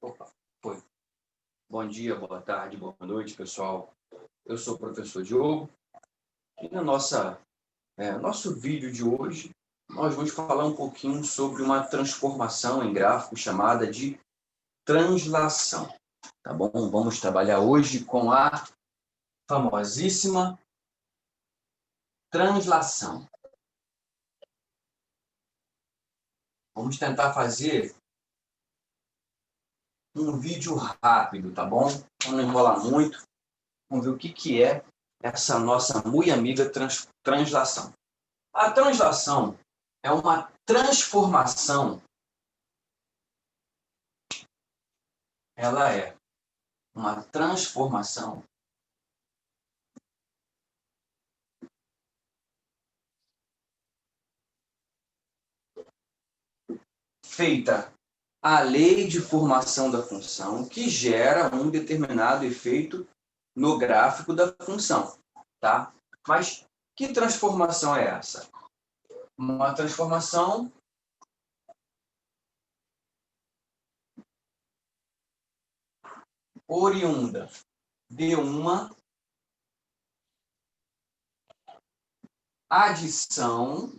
Opa, foi. Bom dia, boa tarde, boa noite, pessoal. Eu sou o professor Diogo e no nosso vídeo de hoje nós vamos falar um pouquinho sobre uma transformação em gráfico chamada de translação, tá bom? Vamos trabalhar hoje com a famosíssima translação. Vamos tentar fazer um vídeo rápido, tá bom? Não enrolar muito. Vamos ver o que é essa nossa muito amiga translação. A translação é uma transformação. Ela é uma transformação feita à lei de formação da função que gera um determinado efeito no gráfico da função, tá? Mas que transformação é essa? Uma transformação oriunda de uma adição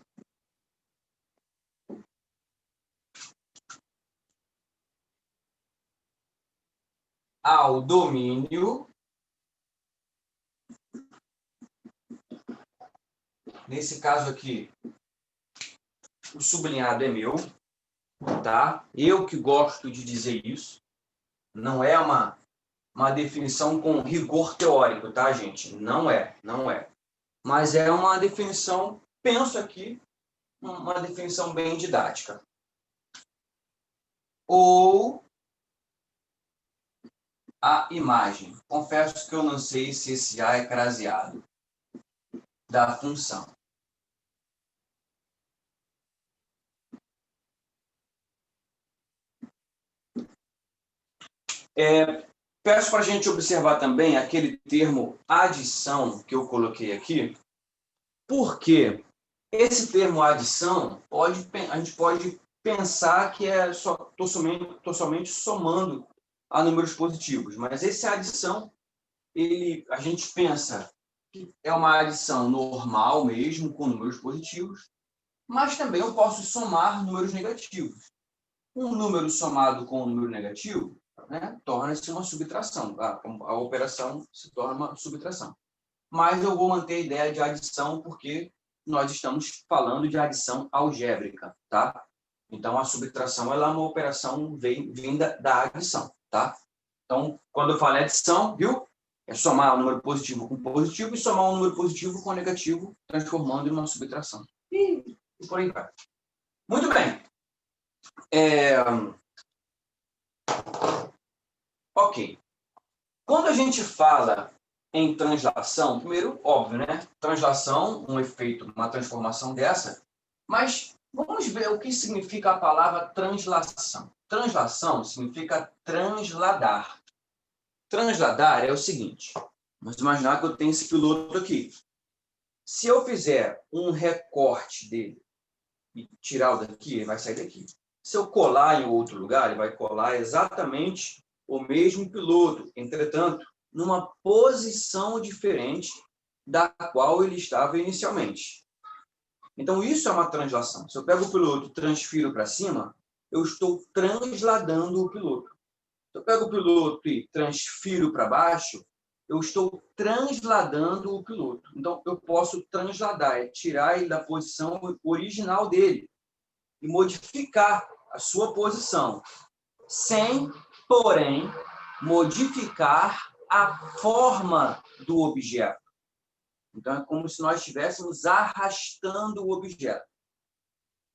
ao domínio, nesse caso aqui, o sublinhado é meu, tá? Eu que gosto de dizer isso, não é uma definição com rigor teórico, tá, gente? Não é. Mas é uma definição, penso aqui, uma definição bem didática. Ou a imagem. Confesso que eu não sei se esse A é craseado da função. Peço para a gente observar também aquele termo adição que eu coloquei aqui, porque esse termo adição, a gente pode pensar que estou somente somando a números positivos, mas esse adição, a gente pensa que é uma adição normal mesmo, com números positivos, mas também eu posso somar números negativos. Um número somado com um número negativo, né, torna-se uma subtração. A operação se torna uma subtração. Mas eu vou manter a ideia de adição porque nós estamos falando de adição algébrica, tá? Então, a subtração ela é uma operação vinda da adição, tá? Então, quando eu falo em adição, viu? É somar um número positivo com positivo e somar um número positivo com negativo, transformando em uma subtração. E por aí vai. Muito bem. Ok. Quando a gente fala em translação, primeiro, óbvio, né? Translação, um efeito, uma transformação dessa, mas vamos ver o que significa a palavra translação. Translação significa transladar. Transladar é o seguinte, vamos imaginar que eu tenho esse piloto aqui. Se eu fizer um recorte dele e tirar o daqui, ele vai sair daqui. Se eu colar em outro lugar, ele vai colar exatamente o mesmo piloto, entretanto, numa posição diferente da qual ele estava inicialmente. Então, isso é uma translação. Se eu pego o piloto e transfiro para cima, eu estou transladando o piloto. Se eu pego o piloto e transfiro para baixo, eu estou transladando o piloto. Então, eu posso transladar, é tirar ele da posição original dele e modificar a sua posição, sem, porém, modificar a forma do objeto. Então, é como se nós estivéssemos arrastando o objeto.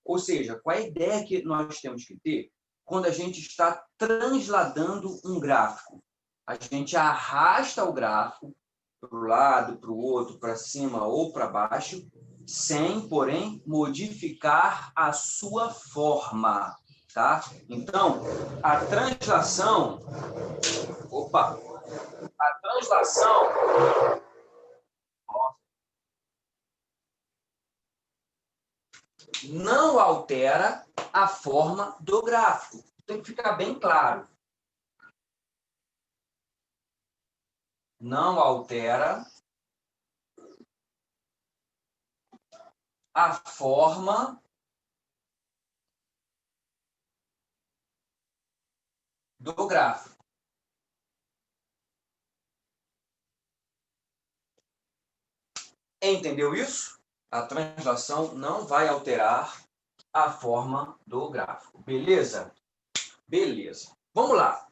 Ou seja, qual é a ideia que nós temos que ter quando a gente está transladando um gráfico? A gente arrasta o gráfico para o lado, para o outro, para cima ou para baixo, sem, porém, modificar a sua forma. Tá? Então, a translação... A translação... não altera a forma do gráfico. Tem que ficar bem claro. Não altera a forma do gráfico. Entendeu isso? A translação não vai alterar a forma do gráfico. Beleza? Beleza. Vamos lá.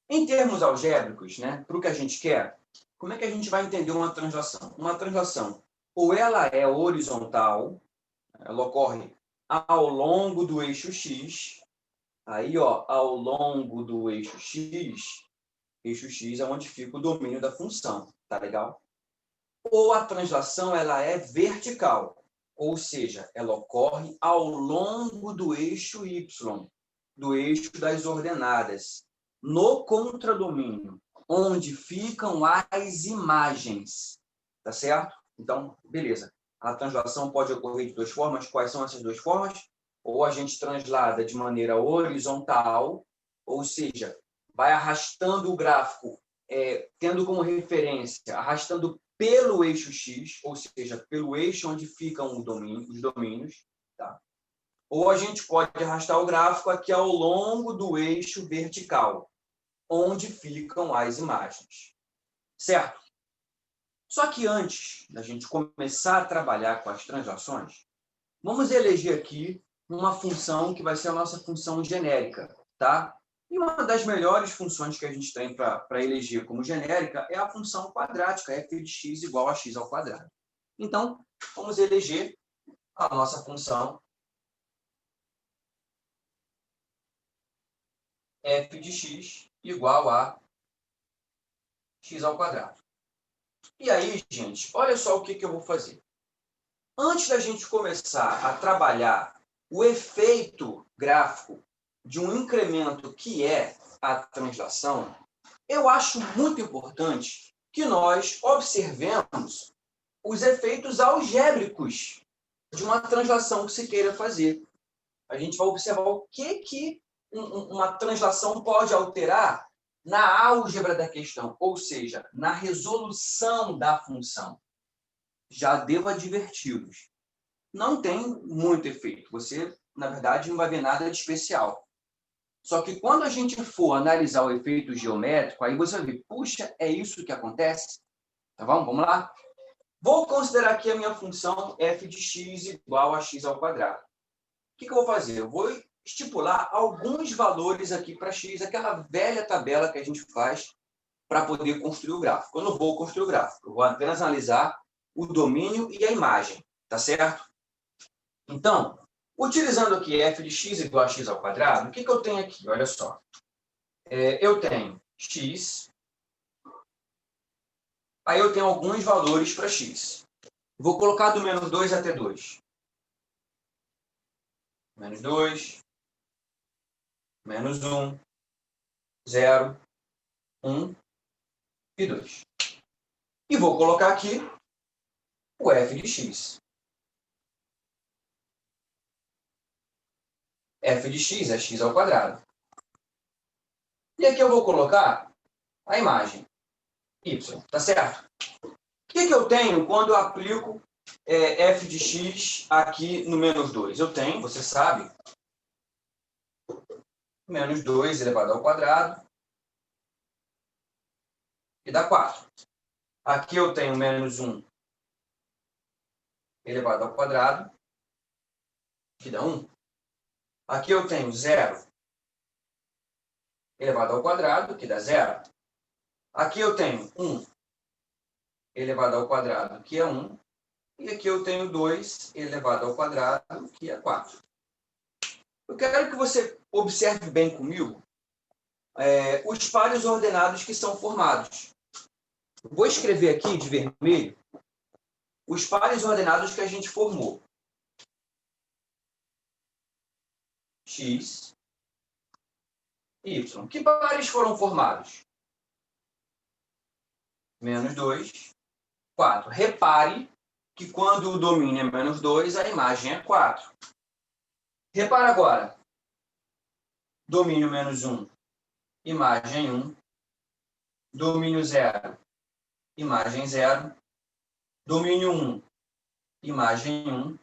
Em termos algébricos, né, para o que a gente quer, como é que a gente vai entender uma translação? Uma translação, ou ela é horizontal, ela ocorre ao longo do eixo x, aí, ó, ao longo do eixo x é onde fica o domínio da função, tá legal? Ou a translação, ela é vertical, ou seja, ela ocorre ao longo do eixo y, do eixo das ordenadas, no contradomínio, onde ficam as imagens, tá certo? Então, beleza. A translação pode ocorrer de duas formas. Quais são essas duas formas? Ou a gente translada de maneira horizontal, ou seja, vai arrastando o gráfico, tendo como referência, arrastando pelo eixo x, ou seja, pelo eixo onde ficam os domínios, tá? Ou a gente pode arrastar o gráfico aqui ao longo do eixo vertical, onde ficam as imagens. Certo? Só que antes da gente começar a trabalhar com as translações, vamos eleger aqui uma função que vai ser a nossa função genérica, tá? E uma das melhores funções que a gente tem para eleger como genérica é a função quadrática, f de x igual a x ao quadrado. Então, vamos eleger a nossa função f de x igual a x ao quadrado. E aí, gente, olha só o que eu vou fazer. Antes da gente começar a trabalhar o efeito gráfico de um incremento que é a translação, eu acho muito importante que nós observemos os efeitos algébricos de uma translação que se queira fazer. A gente vai observar o que uma translação pode alterar na álgebra da questão, ou seja, na resolução da função. Já devo adverti-los. Não tem muito efeito. Você, na verdade, não vai ver nada de especial. Só que quando a gente for analisar o efeito geométrico, aí você vai ver, puxa, é isso que acontece? Tá bom? Vamos lá? Vou considerar aqui a minha função f de x igual a x ao quadrado. O que eu vou fazer? Eu vou estipular alguns valores aqui para x, aquela velha tabela que a gente faz para poder construir o gráfico. Eu não vou construir o gráfico, eu vou apenas analisar o domínio e a imagem, tá certo? Então, utilizando aqui f de x igual a x ao quadrado, o que eu tenho aqui? Olha só. Eu tenho x, aí eu tenho alguns valores para x. Vou colocar do menos 2 até 2. Menos 2, menos 1, 0, 1 e 2. E vou colocar aqui o f de x. F de x é x ao quadrado. E aqui eu vou colocar a imagem y, tá certo? O que eu tenho quando eu aplico f de x aqui no menos 2? Eu tenho, você sabe, menos 2 elevado ao quadrado, que dá 4. Aqui eu tenho menos 1 elevado ao quadrado, que dá 1. Aqui eu tenho 0 elevado ao quadrado, que dá 0. Aqui eu tenho 1 elevado ao quadrado, que é 1. E aqui eu tenho 2 elevado ao quadrado, que é 4. Eu quero que você observe bem comigo os pares ordenados que são formados. Vou escrever aqui de vermelho os pares ordenados que a gente formou. X, Y. Que pares foram formados? Menos 2, 4. Repare que quando o domínio é menos 2, a imagem é 4. Repara agora. Domínio menos 1, imagem 1. Domínio 0, imagem 0. Domínio 1, imagem 1.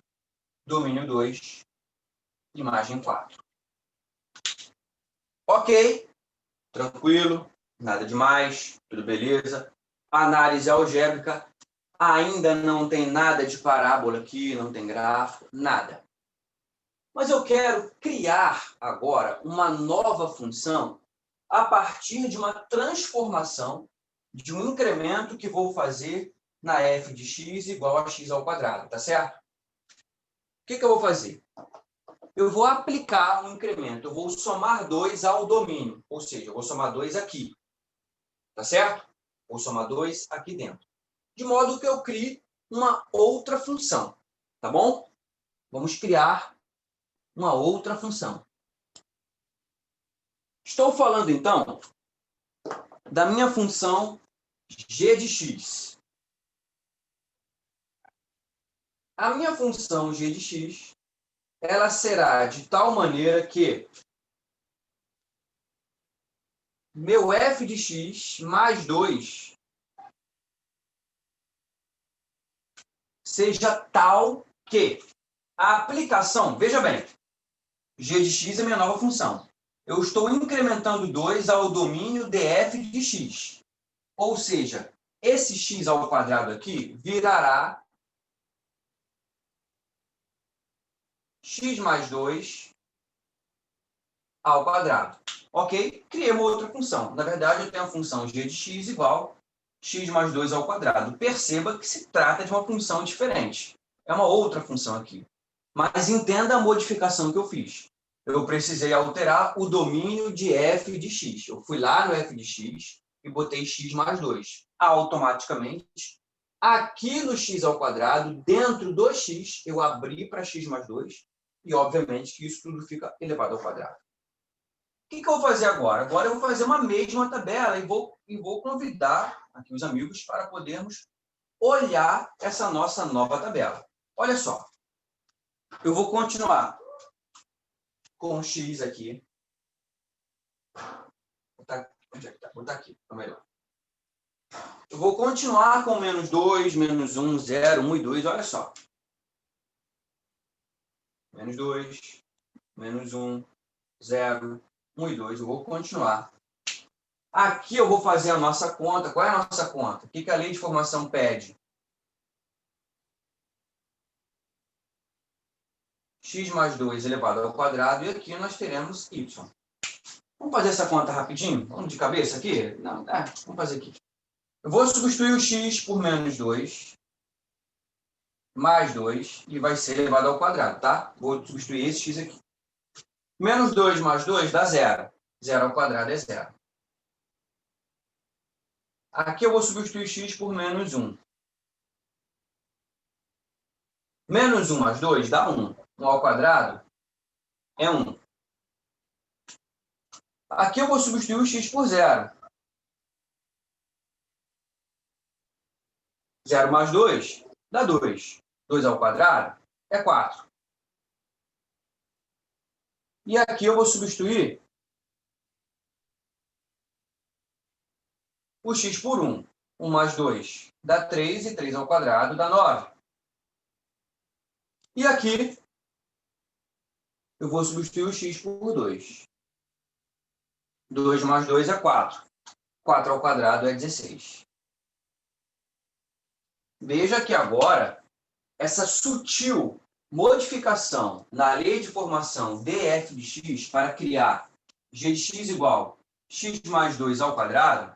Domínio 2, imagem 4. Ok, tranquilo, nada demais, tudo beleza. Análise algébrica, ainda não tem nada de parábola aqui, não tem grafo, nada. Mas eu quero criar agora uma nova função a partir de uma transformação de um incremento que vou fazer na f de x igual a x ao quadrado, tá certo? O que eu vou fazer? Eu vou aplicar um incremento, eu vou somar 2 ao domínio, ou seja, eu vou somar 2 aqui, tá certo? Vou somar 2 aqui dentro. De modo que eu crie uma outra função, tá bom? Vamos criar uma outra função. Estou falando, então, da minha função g de x. A minha função g de x, ela será de tal maneira que meu f de x mais 2 seja tal que a aplicação, veja bem, g de x é minha nova função. Eu estou incrementando 2 ao domínio df de x. Ou seja, esse x ao quadrado aqui virará x mais 2 ao quadrado. Ok? Criei uma outra função. Na verdade, eu tenho a função g de x igual x mais 2 ao quadrado. Perceba que se trata de uma função diferente. É uma outra função aqui. Mas entenda a modificação que eu fiz. Eu precisei alterar o domínio de f de x. Eu fui lá no f de x e botei x mais 2. Automaticamente, aqui no x ao quadrado, dentro do x, eu abri para x mais 2. E, obviamente, que isso tudo fica elevado ao quadrado. O que eu vou fazer agora? Agora eu vou fazer uma mesma tabela e vou convidar aqui os amigos para podermos olhar essa nossa nova tabela. Olha só. Eu vou continuar com x aqui. Onde é que tá? Vou botar aqui, é melhor. Eu vou continuar com menos 2, menos 1, 0, 1 e 2. Olha só. Menos 2, menos 1, 0, 1 e 2. Eu vou continuar. Aqui eu vou fazer a nossa conta. Qual é a nossa conta? O que a lei de formação pede? X mais 2 elevado ao quadrado. E aqui nós teremos y. Vamos fazer essa conta rapidinho? Vamos de cabeça aqui? Não, vamos fazer aqui. Eu vou substituir o x por menos 2, mais 2, e vai ser elevado ao quadrado, tá? Vou substituir esse x aqui. Menos 2 mais 2 dá 0. 0 ao quadrado é 0. Aqui eu vou substituir x por menos 1. Menos 1 mais 2 dá 1. 1 ao quadrado é 1. Aqui eu vou substituir o x por 0. 0 mais 2 dá 2. 2 ao quadrado é 4. E aqui eu vou substituir o x por 1. 1 mais 2 dá 3, e 3 ao quadrado dá 9. E aqui eu vou substituir o x por 2. 2 mais 2 é 4. 4 ao quadrado é 16. Veja que agora, essa sutil modificação na lei de formação df de x para criar g de x igual x mais 2 ao quadrado,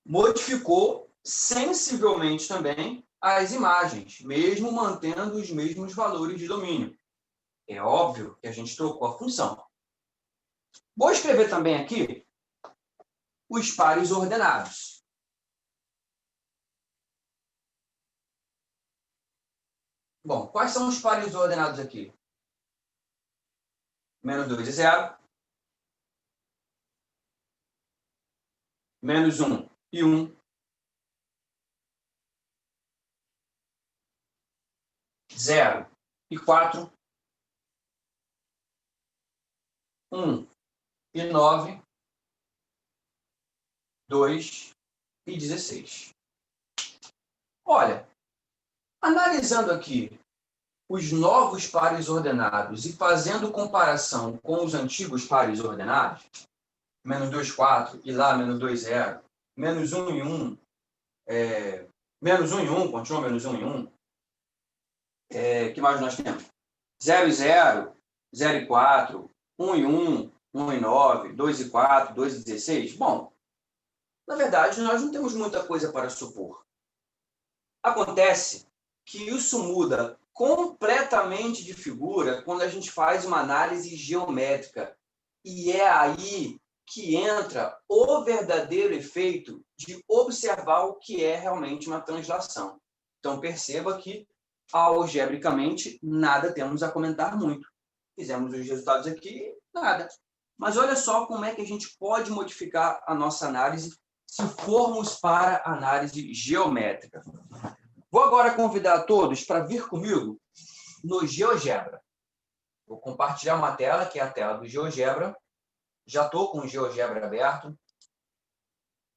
modificou sensivelmente também as imagens, mesmo mantendo os mesmos valores de domínio. É óbvio que a gente trocou a função. Vou escrever também aqui os pares ordenados. Bom, quais são os pares ordenados aqui? Menos 2 é 0. Menos 1 e 1. 0 e 4, 1 e 9, 2 e 16. Olha, analisando aqui os novos pares ordenados e fazendo comparação com os antigos pares ordenados, menos 2, 4, e lá menos 2, 0, menos 1 e 1, menos 1 e 1, continua menos 1 e 1. Que mais nós temos? 0 e 0, 0 e 4, 1 e 1, 1 e 9, 2 e 4, 2 e 16. Bom, na verdade, nós não temos muita coisa para supor. Acontece que isso muda completamente de figura quando a gente faz uma análise geométrica. E é aí que entra o verdadeiro efeito de observar o que é realmente uma translação. Então, perceba que, algebricamente, nada temos a comentar muito. Fizemos os resultados aqui, nada. Mas olha só como é que a gente pode modificar a nossa análise se formos para análise geométrica. Vou agora convidar todos para vir comigo no GeoGebra. Vou compartilhar uma tela, que é a tela do GeoGebra. Já estou com o GeoGebra aberto.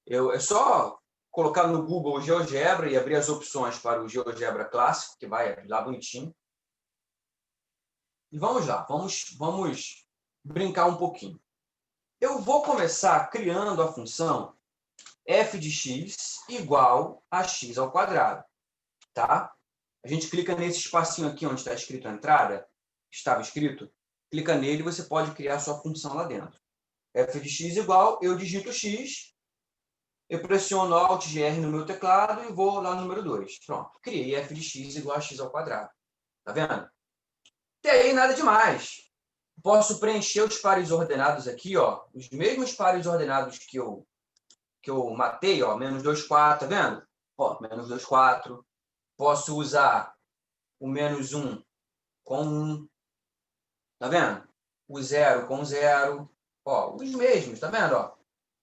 É só colocar no Google GeoGebra e abrir as opções para o GeoGebra clássico, que vai abrir lá bonitinho. E vamos lá, vamos brincar um pouquinho. Eu vou começar criando a função f de x igual a x ao quadrado. Tá? A gente clica nesse espacinho aqui onde está escrito a entrada, estava escrito, clica nele e você pode criar sua função lá dentro. f de x igual, eu digito x, eu pressiono Alt GR no meu teclado e vou lá no número 2. Pronto, criei f de x igual a x ao quadrado. Tá vendo? E aí, nada demais. Posso preencher os pares ordenados aqui, ó, os mesmos pares ordenados que eu matei, ó, menos 2, 4, tá vendo? Ó, menos 2, 4. Posso usar o menos 1 com 1. Tá vendo? O 0 com 0. Ó, os mesmos, tá vendo? Ó,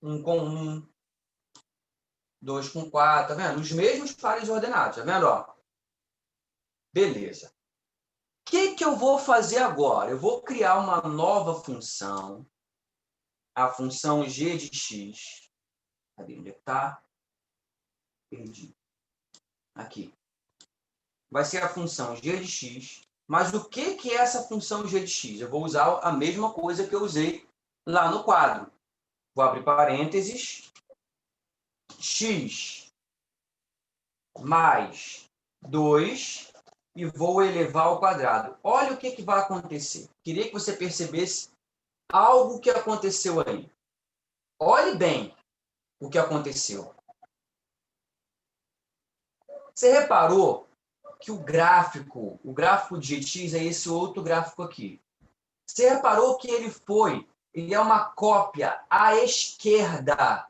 1 com 1. 2 com 4, tá vendo? Os mesmos pares ordenados, tá vendo? Ó? Beleza. O que eu vou fazer agora? Eu vou criar uma nova função, a função g de x. Cadê? Onde é que tá? Perdi. Aqui. Vai ser a função g de x. Mas o que é essa função g de x? Eu vou usar a mesma coisa que eu usei lá no quadro. Vou abrir parênteses. X mais 2 e vou elevar ao quadrado. Olha o que vai acontecer. Queria que você percebesse algo que aconteceu aí. Olhe bem o que aconteceu. Você reparou que o gráfico de x é esse outro gráfico aqui. Você reparou que ele é uma cópia à esquerda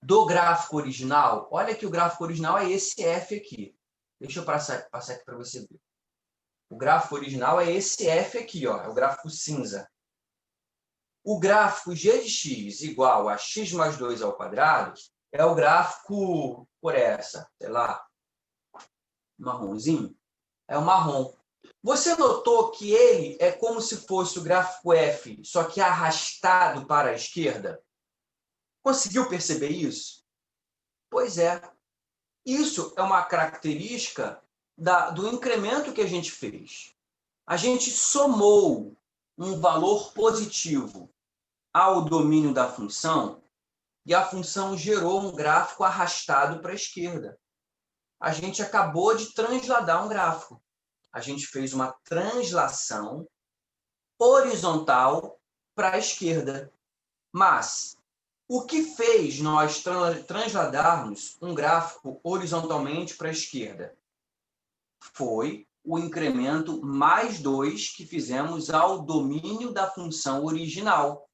do gráfico original? Olha que o gráfico original é esse F aqui. Deixa eu passar aqui para você ver. O gráfico original é esse F aqui, ó, é o gráfico cinza. O gráfico g de x igual a x mais 2 ao quadrado é o gráfico por essa, sei lá, marronzinho. É o marrom. Você notou que ele é como se fosse o gráfico F, só que arrastado para a esquerda? Conseguiu perceber isso? Pois é. Isso é uma característica do incremento que a gente fez. A gente somou um valor positivo ao domínio da função e a função gerou um gráfico arrastado para a esquerda. A gente acabou de transladar um gráfico. A gente fez uma translação horizontal para a esquerda. Mas o que fez nós transladarmos um gráfico horizontalmente para a esquerda? Foi o incremento mais 2 que fizemos ao domínio da função original.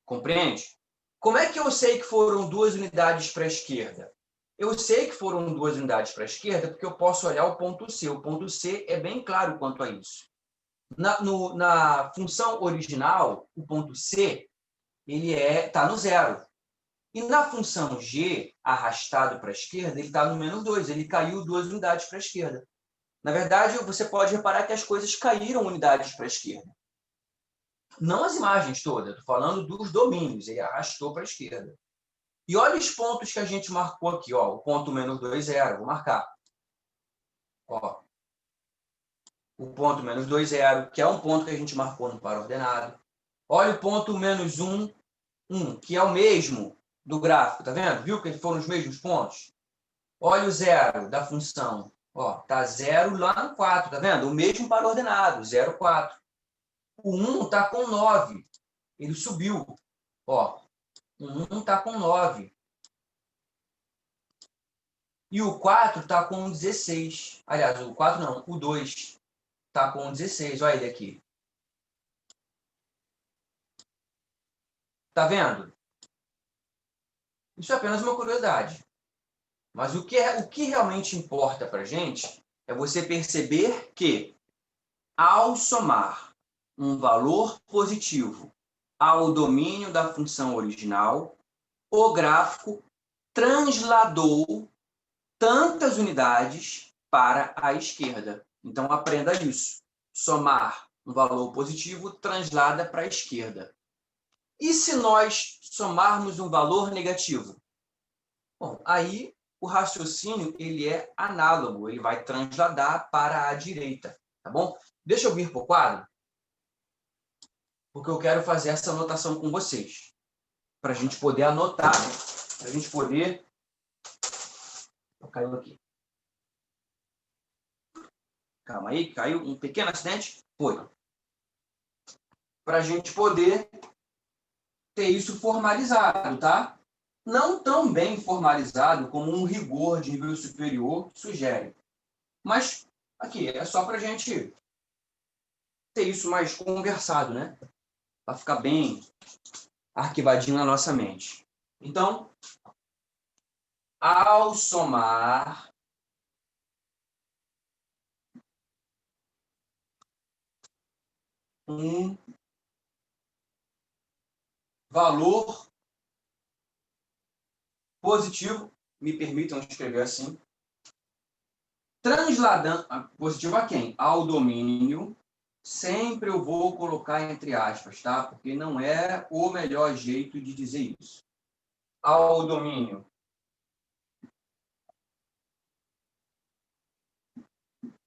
Compreende? Como é que eu sei que foram 2 unidades para a esquerda? Eu sei que foram 2 unidades para a esquerda porque eu posso olhar o ponto C. O ponto C é bem claro quanto a isso. Na função original, o ponto C ele está no 0. E na função g, arrastado para a esquerda, ele está no menos 2. Ele caiu 2 unidades para a esquerda. Na verdade, você pode reparar que as coisas caíram unidades para a esquerda. Não as imagens todas, estou falando dos domínios, ele arrastou para a esquerda. E olha os pontos que a gente marcou aqui, ó, o ponto menos 2, 0, vou marcar. Ó, o ponto menos 2, 0, que é um ponto que a gente marcou no par ordenado. Olha o ponto menos 1, 1, que é o mesmo do gráfico, tá vendo? Viu que foram os mesmos pontos? Olha o 0 da função. Ó, tá 0 lá no 4, tá vendo? O mesmo par ordenado, 0, 4. O 1 tá com 9. Ele subiu. Ó, o 1 tá com 9. E o 4 está com 16. Aliás, o 4 não, o 2 está com 16. Olha ele aqui. Tá vendo? Isso é apenas uma curiosidade. Mas o que realmente importa para a gente é você perceber que, ao somar um valor positivo ao domínio da função original, o gráfico transladou tantas unidades para a esquerda. Então, aprenda isso. Somar um valor positivo translada para a esquerda. E se nós somarmos um valor negativo? Bom, aí o raciocínio ele é análogo, ele vai transladar para a direita, tá bom? Deixa eu vir para o quadro, porque eu quero fazer essa anotação com vocês, para a gente poder anotar, para a gente poder... Caiu aqui. Calma aí, caiu um pequeno acidente. Foi. Para a gente poder ter isso formalizado, tá? Não tão bem formalizado como um rigor de nível superior sugere. Mas, aqui, é só para a gente ter isso mais conversado, né? Para ficar bem arquivadinho na nossa mente. Então, ao somar um valor positivo, me permitam escrever assim, transladando, positivo a quem? Ao domínio, sempre eu vou colocar entre aspas, tá? Porque não é o melhor jeito de dizer isso. Ao domínio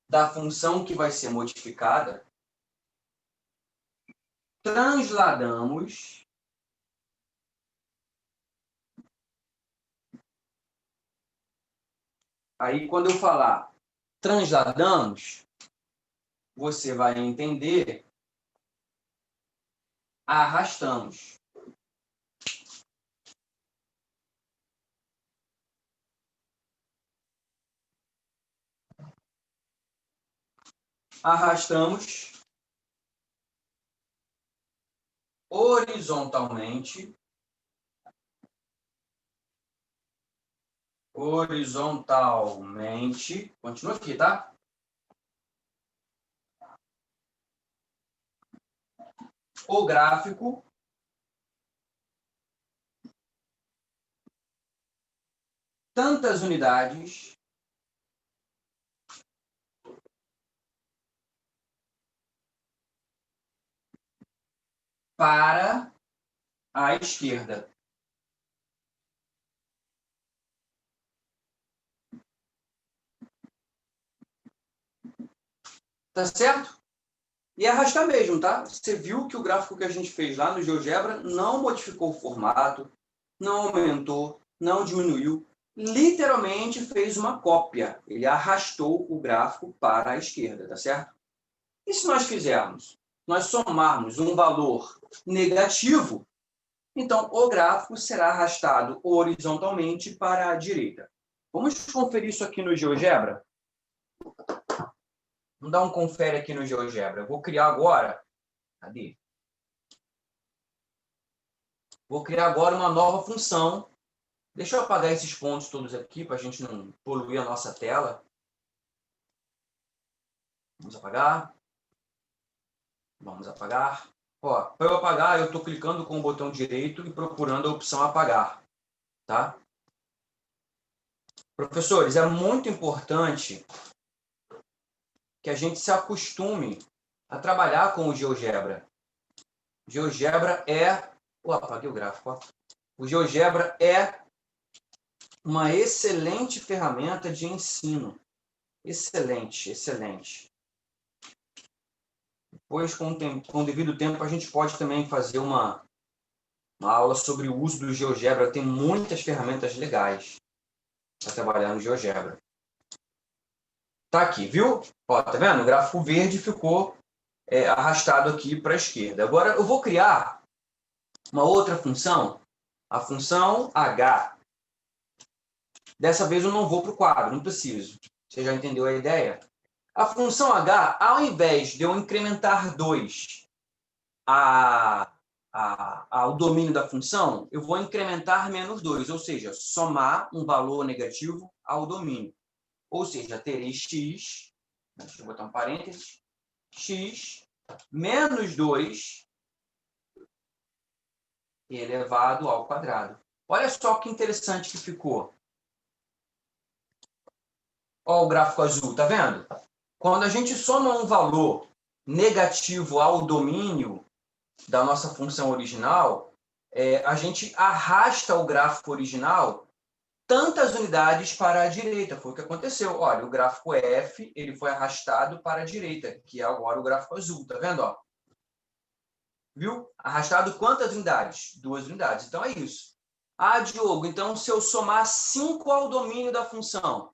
da função que vai ser modificada, transladamos aí quando eu falar transladamos, você vai entender arrastamos. Arrastamos horizontalmente continua aqui, tá? O gráfico tantas unidades para a esquerda. Tá certo? E arrastar mesmo, tá? Você viu que o gráfico que a gente fez lá no GeoGebra não modificou o formato, não aumentou, não diminuiu. Literalmente fez uma cópia. Ele arrastou o gráfico para a esquerda, tá certo? E se nós fizermos? Nós somarmos um valor negativo, então o gráfico será arrastado horizontalmente para a direita. Vamos conferir isso aqui no GeoGebra? Vamos dar um confere aqui no GeoGebra. Eu vou criar agora... Cadê? Vou criar agora uma nova função. Deixa eu apagar esses pontos todos aqui para a gente não poluir a nossa tela. Vamos apagar. Vamos apagar. Ó, para eu apagar, eu estou clicando com o botão direito e procurando a opção apagar. Tá? Professores, é muito importante que a gente se acostume a trabalhar com o GeoGebra. O GeoGebra é... apaguei o gráfico. Ó. O GeoGebra é uma excelente ferramenta de ensino. Excelente, excelente. Depois, com o devido tempo, a gente pode também fazer uma aula sobre o uso do GeoGebra. Tem muitas ferramentas legais para trabalhar no GeoGebra. Tá aqui, viu? Ó, tá vendo? O gráfico verde ficou arrastado aqui para a esquerda. Agora, eu vou criar uma outra função, a função H. Dessa vez eu não vou para o quadro, não preciso. Você já entendeu a ideia? A função H, ao invés de eu incrementar 2 ao domínio da função, eu vou incrementar menos 2, ou seja, somar um valor negativo ao domínio. Ou seja, terei x, deixa eu botar um parênteses, x menos 2 elevado ao quadrado. Olha só que interessante que ficou. Olha o gráfico azul, tá vendo? Quando a gente soma um valor negativo ao domínio da nossa função original, a gente arrasta o gráfico original tantas unidades para a direita. Foi o que aconteceu. Olha, o gráfico F ele foi arrastado para a direita, que é agora o gráfico azul. Tá vendo? Ó? Viu? Arrastado quantas unidades? 2 unidades. Então é isso. Ah, Diogo, então se eu somar 5 ao domínio da função,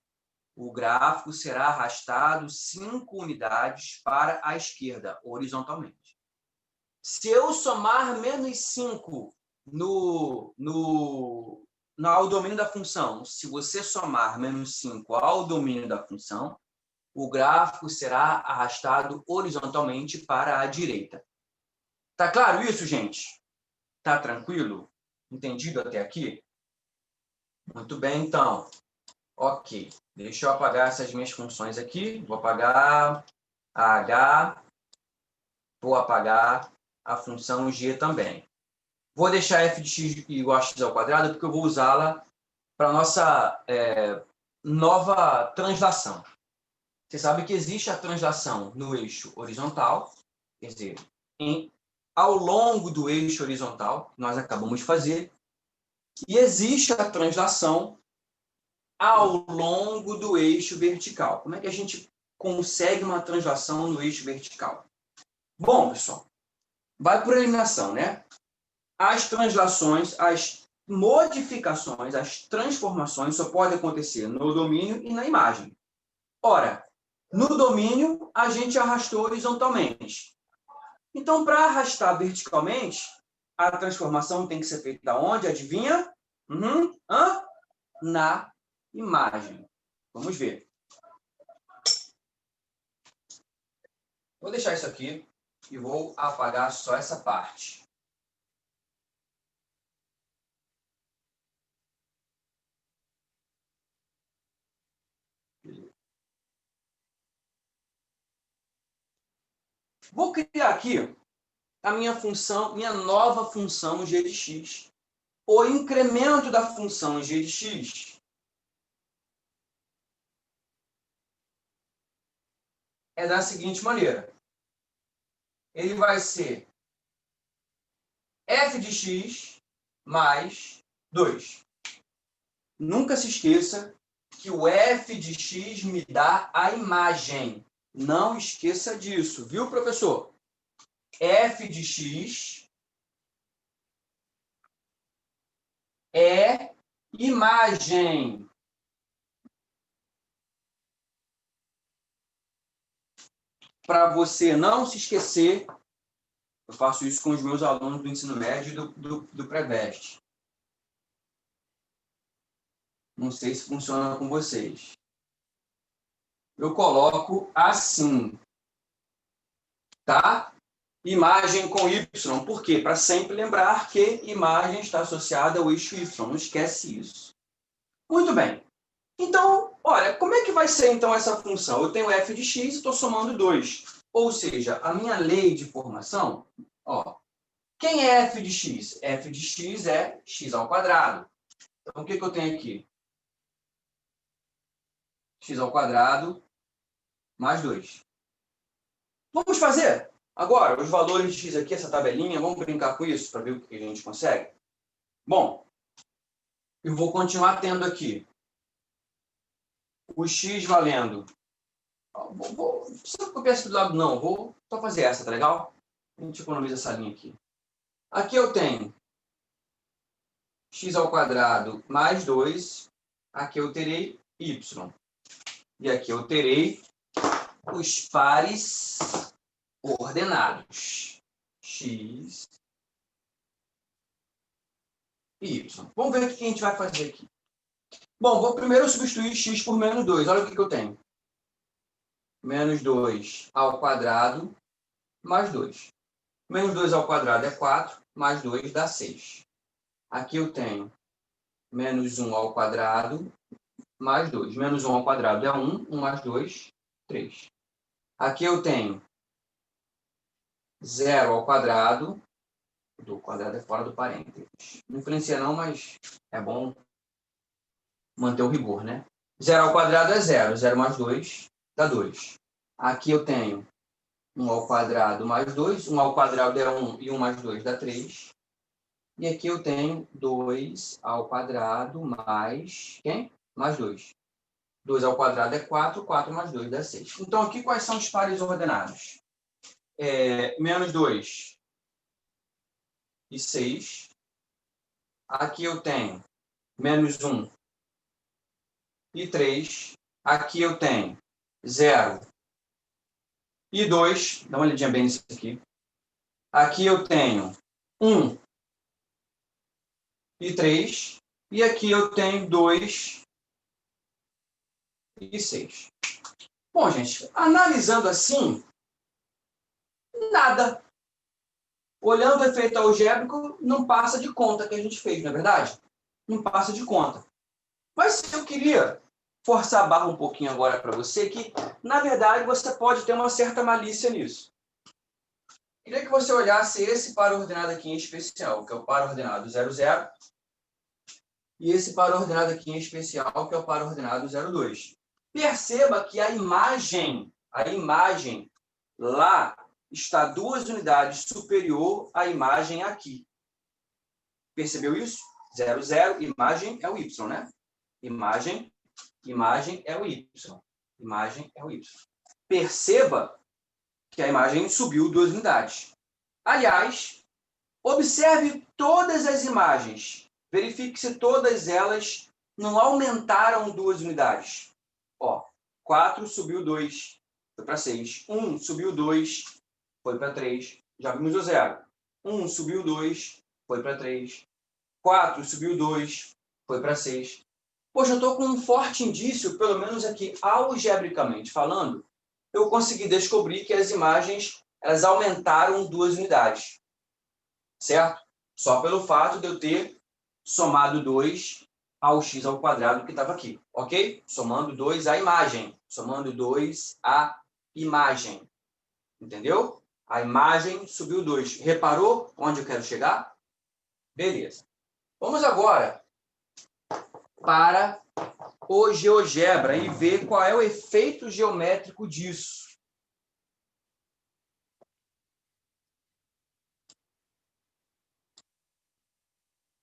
o gráfico será arrastado 5 unidades para a esquerda, horizontalmente. Se eu somar menos 5 ao domínio da função, se você somar menos 5 ao domínio da função, o gráfico será arrastado horizontalmente para a direita. Tá claro isso, gente? Tá tranquilo? Entendido até aqui? Muito bem, então. Ok. Deixa eu apagar essas minhas funções aqui. Vou apagar a H. Vou apagar a função G também. Vou deixar f de x igual a x ao quadrado, porque eu vou usá-la para a nossa nova translação. Você sabe que existe a translação no eixo horizontal, quer dizer, ao longo do eixo horizontal, que nós acabamos de fazer, e existe a translação ao longo do eixo vertical. Como é que a gente consegue uma translação no eixo vertical? Bom, pessoal, vai por eliminação, né? As translações, as modificações, as transformações só podem acontecer no domínio e na imagem. Ora, no domínio, a gente arrastou horizontalmente. Então, para arrastar verticalmente, a transformação tem que ser feita onde? Adivinha? Na imagem. Vamos ver. Vou deixar isso aqui e vou apagar só essa parte. Vou criar aqui a minha função, minha nova função g de x. O incremento da função g de x é da seguinte maneira. Ele vai ser f de x mais 2. Nunca se esqueça que o f de x me dá a imagem. Não esqueça disso, viu, professor? F de x é imagem. Para você não se esquecer, eu faço isso com os meus alunos do ensino médio e do pré-veste. Não sei se funciona com vocês. Eu coloco assim, tá? Imagem com Y. Por quê? Para sempre lembrar que imagem está associada ao eixo Y. Não esquece isso. Muito bem. Então, olha, como é que vai ser então essa função? Eu tenho f de x e estou somando 2. Ou seja, a minha lei de formação, ó, quem é f de x? F de x é x ao quadrado. Então, o que eu tenho aqui? X ao quadrado mais 2. Vamos fazer agora os valores de x aqui, essa tabelinha. Vamos brincar com isso para ver o que a gente consegue? Bom, eu vou continuar tendo aqui o x valendo. Não precisa copiar esse do lado, não. Vou só fazer essa, tá legal? A gente economiza essa linha aqui. Aqui eu tenho x ao quadrado mais 2. Aqui eu terei y. E aqui eu terei os pares ordenados. X e y. Vamos ver o que a gente vai fazer aqui. Bom, vou primeiro substituir x por menos 2. Olha o que eu tenho. Menos 2 ao quadrado mais 2. Menos 2 ao quadrado é 4, mais 2 dá 6. Aqui eu tenho menos 1 ao quadrado mais 2. Menos 1 ao quadrado é 1, 1 mais 2, 3. Aqui eu tenho 0 ao quadrado. Do quadrado é fora do parênteses. Não influencia não, mas é bom manter o rigor, né? 0 ao quadrado é 0. 0 mais 2 dá 2. Aqui eu tenho 1 ao quadrado mais 2. 1 ao quadrado é 1 e 1 mais 2 dá 3. E aqui eu tenho 2 ao quadrado mais... Quem? Mais 2. 2 ao quadrado é 4. 4 mais 2 dá 6. Então, aqui quais são os pares ordenados? Menos 2 e 6. Aqui eu tenho menos 1 e 3. Aqui eu tenho 0 e 2. Dá uma olhadinha bem nisso aqui. Aqui eu tenho 1 e 3. E aqui eu tenho 2 e 6. Bom, gente, analisando assim, nada. Olhando o efeito algébrico, não passa de conta que a gente fez, não é verdade? Não passa de conta. Mas eu queria forçar a barra um pouquinho agora para você, que, na verdade, você pode ter uma certa malícia nisso. Queria que você olhasse esse par ordenado aqui em especial, que é o par ordenado 0, 0, e esse par ordenado aqui em especial, que é o par ordenado 0, 2. Perceba que a imagem lá está 2 unidades superior à imagem aqui. Percebeu isso? 0, 0, imagem é o y, né? Imagem é o y. Imagem é o y. Perceba que a imagem subiu 2 unidades. Aliás, observe todas as imagens. Verifique se todas elas não aumentaram 2 unidades. Ó, 4 subiu 2, foi para 6. 1 subiu 2, foi para 3. Já vimos o 0. 1 subiu 2, foi para 3. 4 subiu 2, foi para 6. Poxa, eu estou com um forte indício, pelo menos aqui, algebricamente falando, eu consegui descobrir que as imagens elas aumentaram 2 unidades. Certo? Só pelo fato de eu ter somado 2 ao x ao quadrado que estava aqui. Ok? Somando 2 à imagem. Somando 2 à imagem. Entendeu? A imagem subiu 2. Reparou onde eu quero chegar? Beleza. Vamos agora para o GeoGebra e ver qual é o efeito geométrico disso.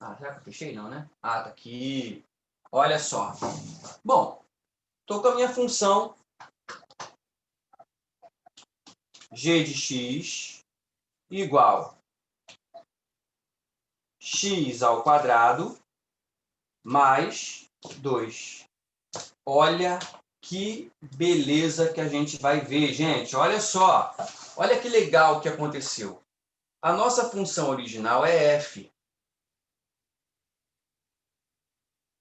Ah, será que eu fechei? Não, né? Ah, tá aqui. Olha só. Bom, estou com a minha função g de x igual x ao quadrado mais 2. Olha que beleza que a gente vai ver, gente. Olha só. Olha que legal que aconteceu. A nossa função original é f.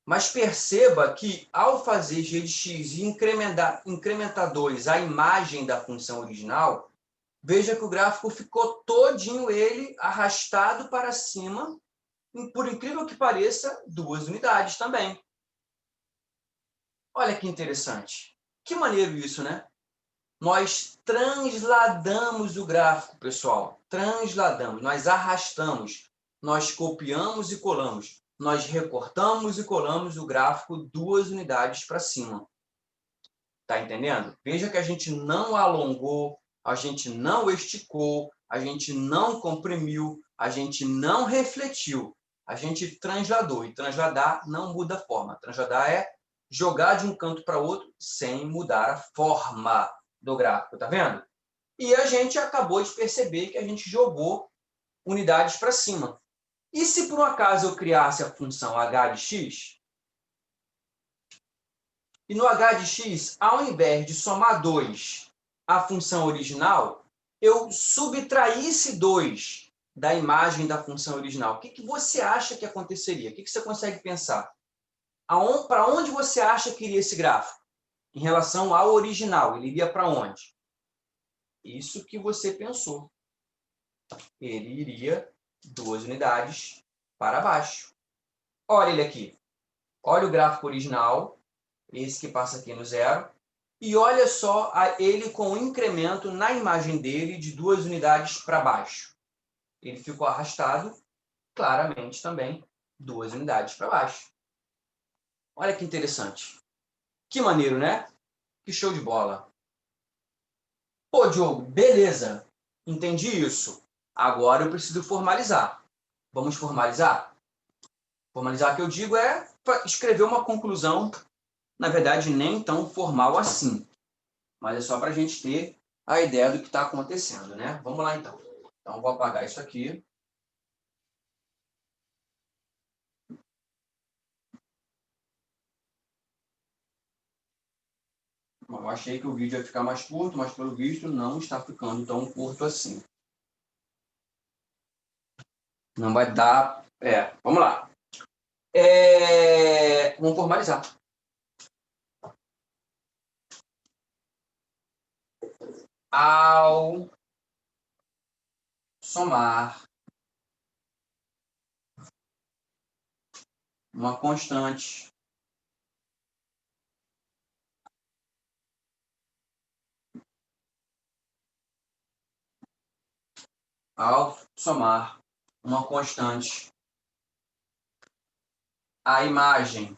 Mas perceba que, ao fazer g de x e incrementar 2 a imagem da função original, veja que o gráfico ficou todinho ele arrastado para cima, e, por incrível que pareça, 2 unidades também. Olha que interessante. Que maneiro isso, né? Nós transladamos o gráfico, pessoal. Transladamos, nós arrastamos, nós copiamos e colamos. Nós recortamos e colamos o gráfico 2 unidades para cima. Tá entendendo? Veja que a gente não alongou A gente não esticou, a gente não comprimiu, a gente não refletiu. A gente transladou. E transladar não muda a forma. Transladar é jogar de um canto para outro sem mudar a forma do gráfico, tá vendo? E a gente acabou de perceber que a gente jogou unidades para cima. E se por um acaso eu criasse a função h de x, e no h de x, ao invés de somar 2 à função original, eu subtraísse 2 da imagem da função original, o que você acha que aconteceria? O que você consegue pensar? Para onde você acha que iria esse gráfico? Em relação ao original, ele iria para onde? Isso que você pensou. Ele iria 2 unidades para baixo. Olha ele aqui. Olha o gráfico original, esse que passa aqui no 0. E olha só ele com o incremento na imagem dele de 2 unidades para baixo. Ele ficou arrastado, claramente também, 2 unidades para baixo. Olha que interessante. Que maneiro, né? Que show de bola. Pô, Diogo, beleza. Entendi isso. Agora eu preciso formalizar. Vamos formalizar? Formalizar, que eu digo, é escrever uma conclusão, na verdade, nem tão formal assim. Mas é só para a gente ter a ideia do que está acontecendo, né? Vamos lá, então. Então, eu vou apagar isso aqui. Eu achei que o vídeo ia ficar mais curto, mas, pelo visto, não está ficando tão curto assim. Não vai dar... vamos lá. Vamos formalizar. Ao somar uma constante a imagem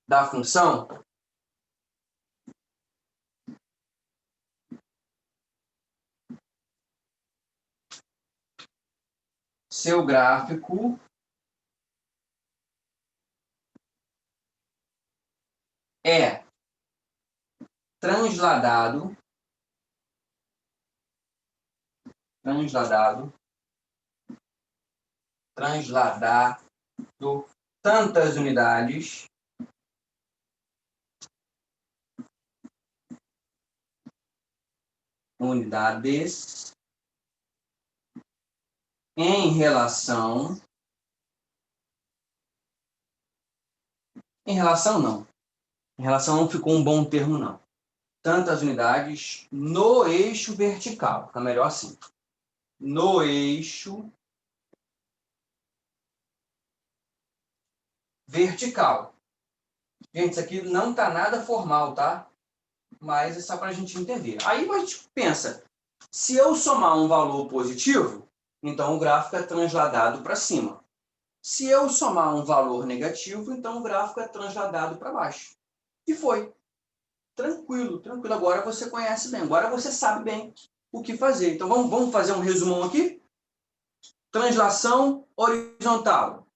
da função, seu gráfico é transladado tantas unidades em relação não ficou um bom termo, não. Tantas unidades no eixo vertical. Fica melhor assim. No eixo vertical. Gente, isso aqui não está nada formal, tá? Mas é só para a gente entender. Aí a gente pensa, se eu somar um valor positivo, então o gráfico é transladado para cima. Se eu somar um valor negativo, então o gráfico é transladado para baixo. E foi. Tranquilo, tranquilo. Agora você conhece bem, agora você sabe bem o que fazer. Então vamos fazer um resumão aqui? Translação horizontal.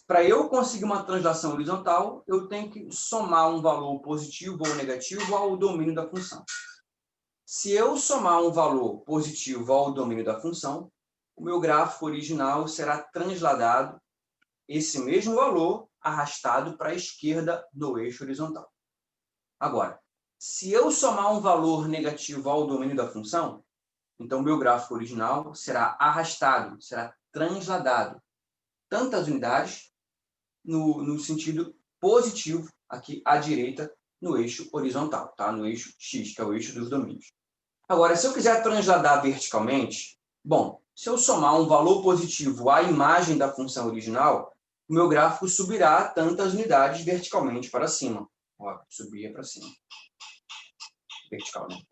Para eu conseguir uma translação horizontal, eu tenho que somar um valor positivo ou negativo ao domínio da função. Se eu somar um valor positivo ao domínio da função, o meu gráfico original será transladado, esse mesmo valor, arrastado para a esquerda do eixo horizontal. Agora, se eu somar um valor negativo ao domínio da função, então o meu gráfico original será arrastado, será transladado tantas unidades no sentido positivo, aqui à direita, no eixo horizontal, tá? No eixo X, que é o eixo dos domínios. Agora, se eu quiser transladar verticalmente, bom, se eu somar um valor positivo à imagem da função original, o meu gráfico subirá tantas unidades verticalmente para cima. Ó, subia para cima. Verticalmente.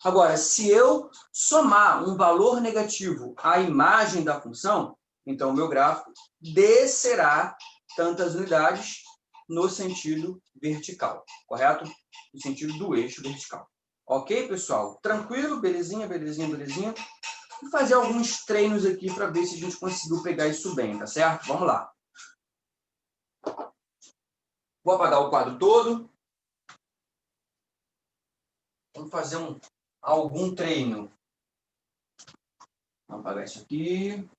Agora, se eu somar um valor negativo à imagem da função, então o meu gráfico descerá tantas unidades no sentido vertical, correto? No sentido do eixo vertical. Ok, pessoal? Tranquilo? Belezinha, belezinha, belezinha? Vou fazer alguns treinos aqui para ver se a gente conseguiu pegar isso bem, tá certo? Vamos lá. Vou apagar o quadro todo. Vamos fazer algum treino. Vamos apagar isso aqui.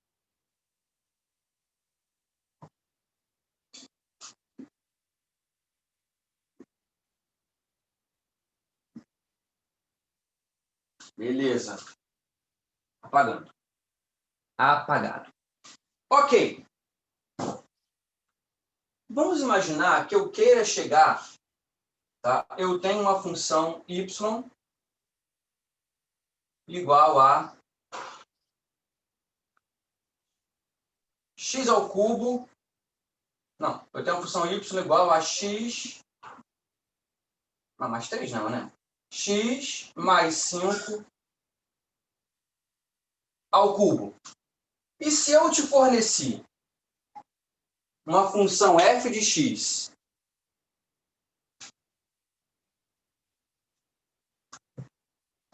Beleza. Apagando. Apagado. Ok. Vamos imaginar que eu queira chegar, tá? Eu tenho uma função y igual a x ao cubo. Não, eu tenho uma função y igual a x... Não, mais 3 não, né? X mais 5 ao cubo. E se eu te forneci uma função f de x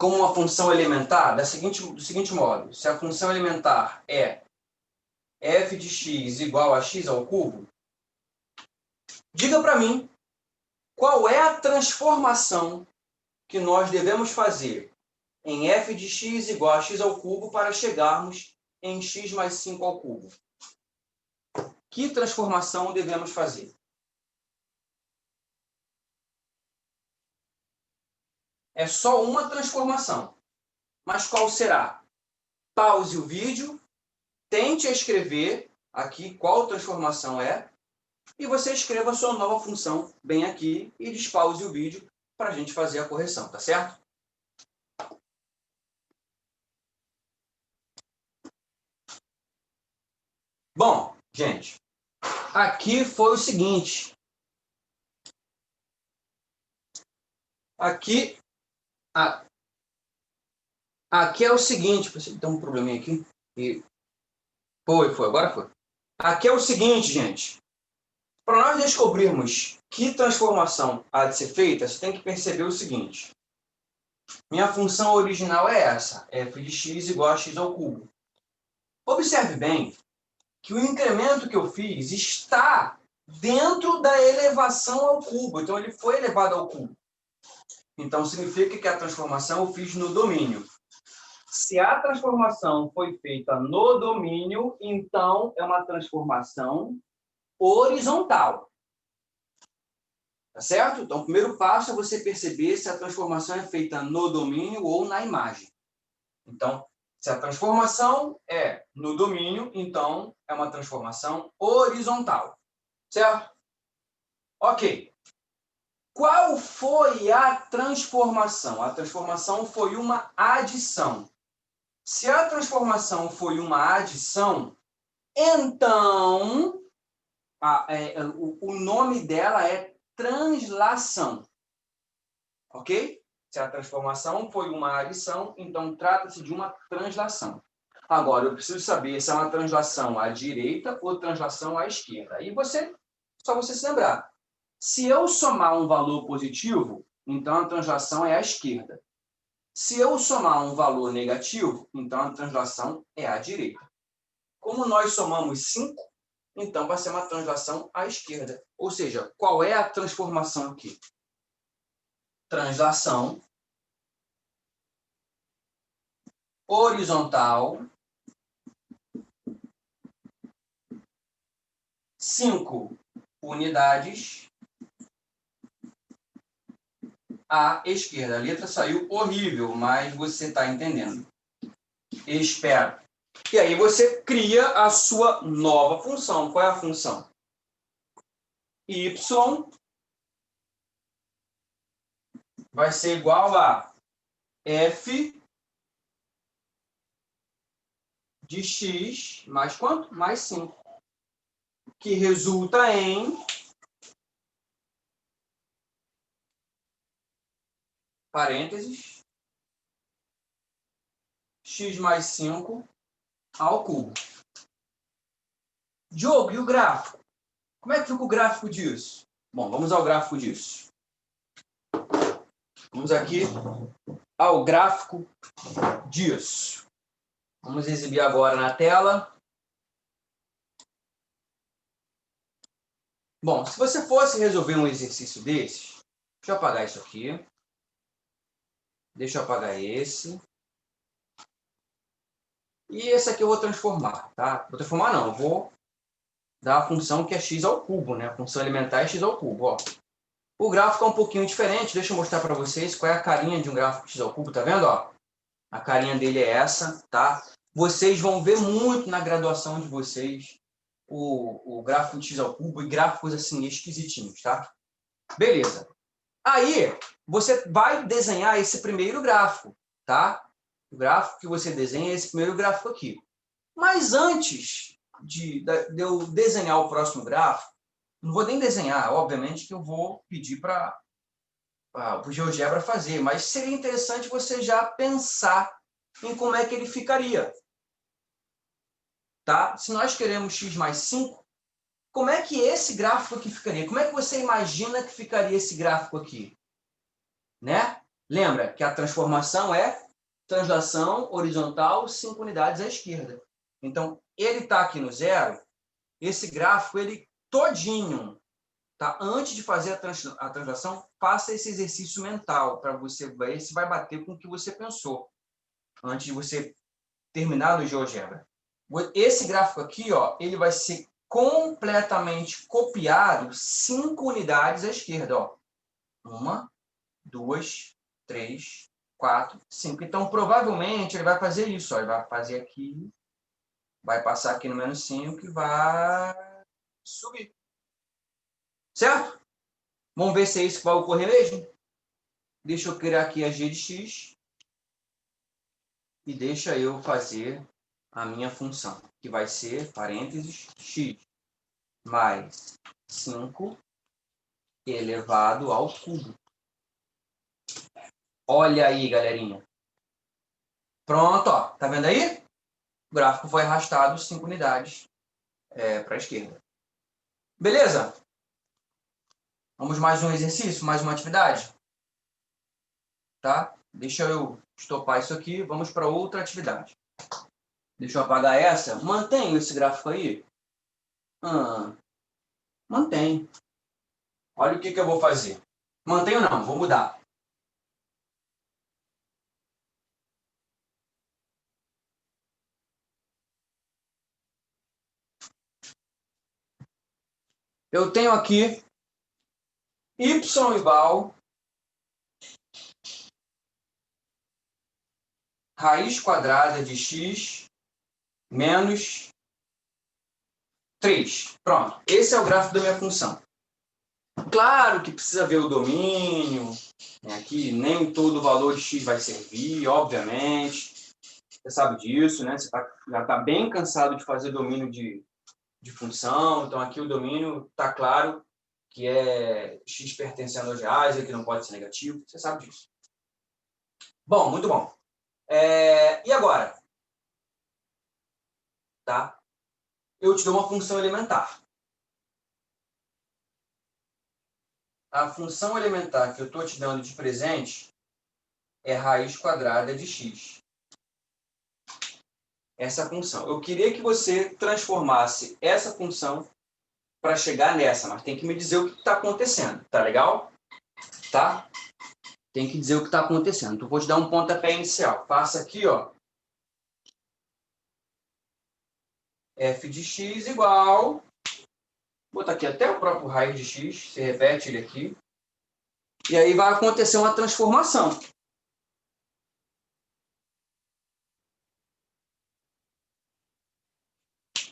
como uma função elementar do seguinte modo: se a função elementar é f de x igual a x ao cubo, diga para mim qual é a transformação que nós devemos fazer em f de x igual a x ao cubo para chegarmos em x mais 5 ao cubo. Que transformação devemos fazer? É só uma transformação. Mas qual será? Pause o vídeo, tente escrever aqui qual transformação é, e você escreva a sua nova função bem aqui e despause o vídeo para a gente fazer a correção, tá certo? Bom, gente, aqui foi o seguinte. Aqui é o seguinte, tem um probleminha aqui. Agora foi. Aqui é o seguinte, gente. Para nós descobrirmos que transformação há de ser feita, você tem que perceber o seguinte. Minha função original é essa, f de x igual a x ao cubo. Observe bem que o incremento que eu fiz está dentro da elevação ao cubo. Então, ele foi elevado ao cubo. Então, significa que a transformação eu fiz no domínio. Se a transformação foi feita no domínio, então é uma transformação horizontal. Tá certo? Então, o primeiro passo é você perceber se a transformação é feita no domínio ou na imagem. Então, se a transformação é no domínio, então é uma transformação horizontal. Certo? Ok. Qual foi a transformação? A transformação foi uma adição. Se a transformação foi uma adição, então o nome dela é translação. Ok? Se a transformação foi uma adição, então trata-se de uma translação. Agora, eu preciso saber se é uma translação à direita ou translação à esquerda. E só você se lembrar. Se eu somar um valor positivo, então a translação é à esquerda. Se eu somar um valor negativo, então a translação é à direita. Como nós somamos 5, então vai ser uma translação à esquerda. Ou seja, qual é a transformação aqui? Translação horizontal 5 unidades à esquerda. A letra saiu horrível, mas você está entendendo. Espero. E aí você cria a sua nova função. Qual é a função? Y vai ser igual a f de x mais quanto? Mais 5. Que resulta em parênteses x mais 5 ao cubo. Diogo, e o gráfico? Como é que fica o gráfico disso? Bom, vamos ao gráfico disso. Vamos aqui ao gráfico disso. Vamos exibir agora na tela. Bom, se você fosse resolver um exercício desses, deixa eu apagar isso aqui. Deixa eu apagar esse. E esse aqui eu vou transformar, tá? Vou transformar não, eu vou dar a função que é x ao cubo, né? A função elementar é x ao cubo, ó. O gráfico é um pouquinho diferente, deixa eu mostrar para vocês qual é a carinha de um gráfico x ao cubo, tá vendo, ó? A carinha dele é essa, tá? Vocês vão ver muito na graduação de vocês o gráfico de x ao cubo e gráficos assim esquisitinhos, tá? Beleza. Aí, você vai desenhar esse primeiro gráfico, tá? O gráfico que você desenha é esse primeiro gráfico aqui. Mas antes de eu desenhar o próximo gráfico, não vou nem desenhar, obviamente que eu vou pedir para o GeoGebra fazer, mas seria interessante você já pensar em como é que ele ficaria. Tá? Se nós queremos x mais 5, como é que esse gráfico aqui ficaria? Como é que você imagina que ficaria esse gráfico aqui? Né? Lembra que a transformação é translação horizontal 5 unidades à esquerda. Então, ele está aqui no zero, esse gráfico, ele todinho, tá? Antes de fazer a translação, faça esse exercício mental para você ver se vai bater com o que você pensou antes de você terminar no GeoGebra. Esse gráfico aqui, ó, ele vai ser completamente copiado 5 unidades à esquerda, ó. 1, 2, 3, 4, 5. Então, provavelmente, ele vai fazer isso, ó. Ele vai fazer aqui, vai passar aqui no menos 5 e vai subir. Certo? Vamos ver se é isso que vai ocorrer mesmo? Deixa eu criar aqui a g de x e deixa eu fazer a minha função, que vai ser, parênteses, x mais 5 elevado ao cubo. Olha aí, galerinha. Pronto, ó. Tá vendo aí? O gráfico foi arrastado 5 unidades para a esquerda. Beleza? Vamos mais um exercício, mais uma atividade? Tá? Deixa eu estopar isso aqui. Vamos para outra atividade. Deixa eu apagar essa. Mantenho esse gráfico aí? Mantém. Olha o que eu vou fazer. Mantenho não, vou mudar. Eu tenho aqui y igual raiz quadrada de x menos 3. Pronto. Esse é o gráfico da minha função. Claro que precisa ver o domínio. Aqui nem todo valor de x vai servir, obviamente. Você sabe disso, né? Você já está bem cansado de fazer domínio de função. Então, aqui o domínio está claro que é x pertencendo aos reais, que não pode ser negativo. Você sabe disso. Bom, muito bom. E agora? Tá? Eu te dou uma função elementar. A função elementar que eu estou te dando de presente é raiz quadrada de x. Essa função. Eu queria que você transformasse essa função para chegar nessa, mas tem que me dizer o que está acontecendo. Tá legal? Tá? Tem que dizer o que está acontecendo. Então, vou te dar um pontapé inicial. Passa aqui, ó. F de x igual... Vou botar aqui até o próprio raiz de x. Você repete ele aqui. E aí vai acontecer uma transformação.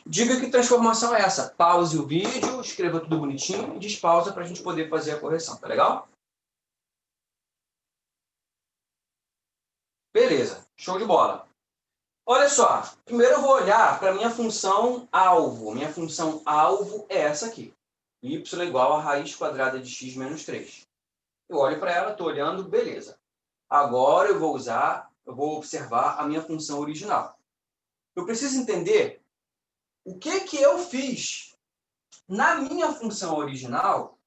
Diga que transformação é essa. Pause o vídeo, escreva tudo bonitinho e despausa para a gente poder fazer a correção. Tá legal? Beleza. Show de bola. Olha só. Primeiro eu vou olhar para a minha função alvo. Minha função alvo é essa aqui. Y igual a raiz quadrada de x menos 3. Eu olho para ela, estou olhando, beleza. Agora eu vou observar a minha função original. Eu preciso entender o que eu fiz na minha função original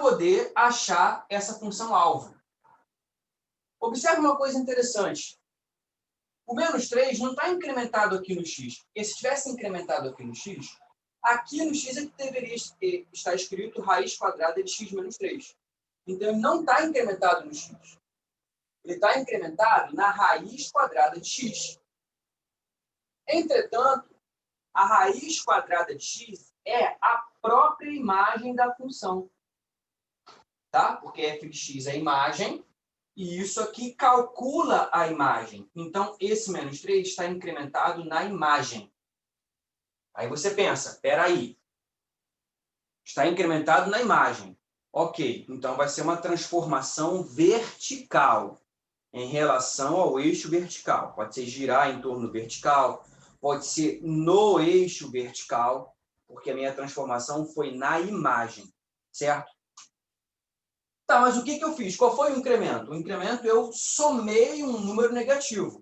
poder achar essa função alvo. Observe uma coisa interessante. O menos 3 não está incrementado aqui no x. Porque se tivesse incrementado aqui no x é que deveria estar escrito raiz quadrada de x menos 3. Então, ele não está incrementado no x. Ele está incrementado na raiz quadrada de x. Entretanto, a raiz quadrada de x é a própria imagem da função. Tá? Porque f de x é a imagem, e isso aqui calcula a imagem. Então, esse menos 3 está incrementado na imagem. Aí você pensa, espera aí. Está incrementado na imagem. Ok, então vai ser uma transformação vertical em relação ao eixo vertical. Pode ser girar em torno vertical, pode ser no eixo vertical, porque a minha transformação foi na imagem, certo? Tá, mas o que eu fiz? Qual foi o incremento? O incremento, eu somei um número negativo.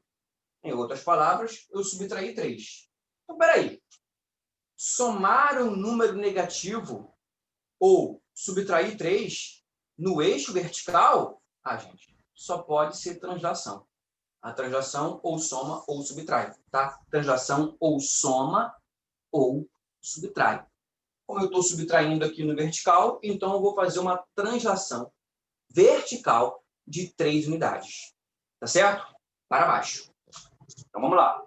Em outras palavras, eu subtraí 3. Então, peraí. Somar um número negativo ou subtrair 3 no eixo vertical, gente, só pode ser translação. A translação ou soma ou subtrai, tá? Translação ou soma ou subtrai. Como eu estou subtraindo aqui no vertical, então eu vou fazer uma translação vertical de 3 unidades. Tá certo? Para baixo. Então, vamos lá.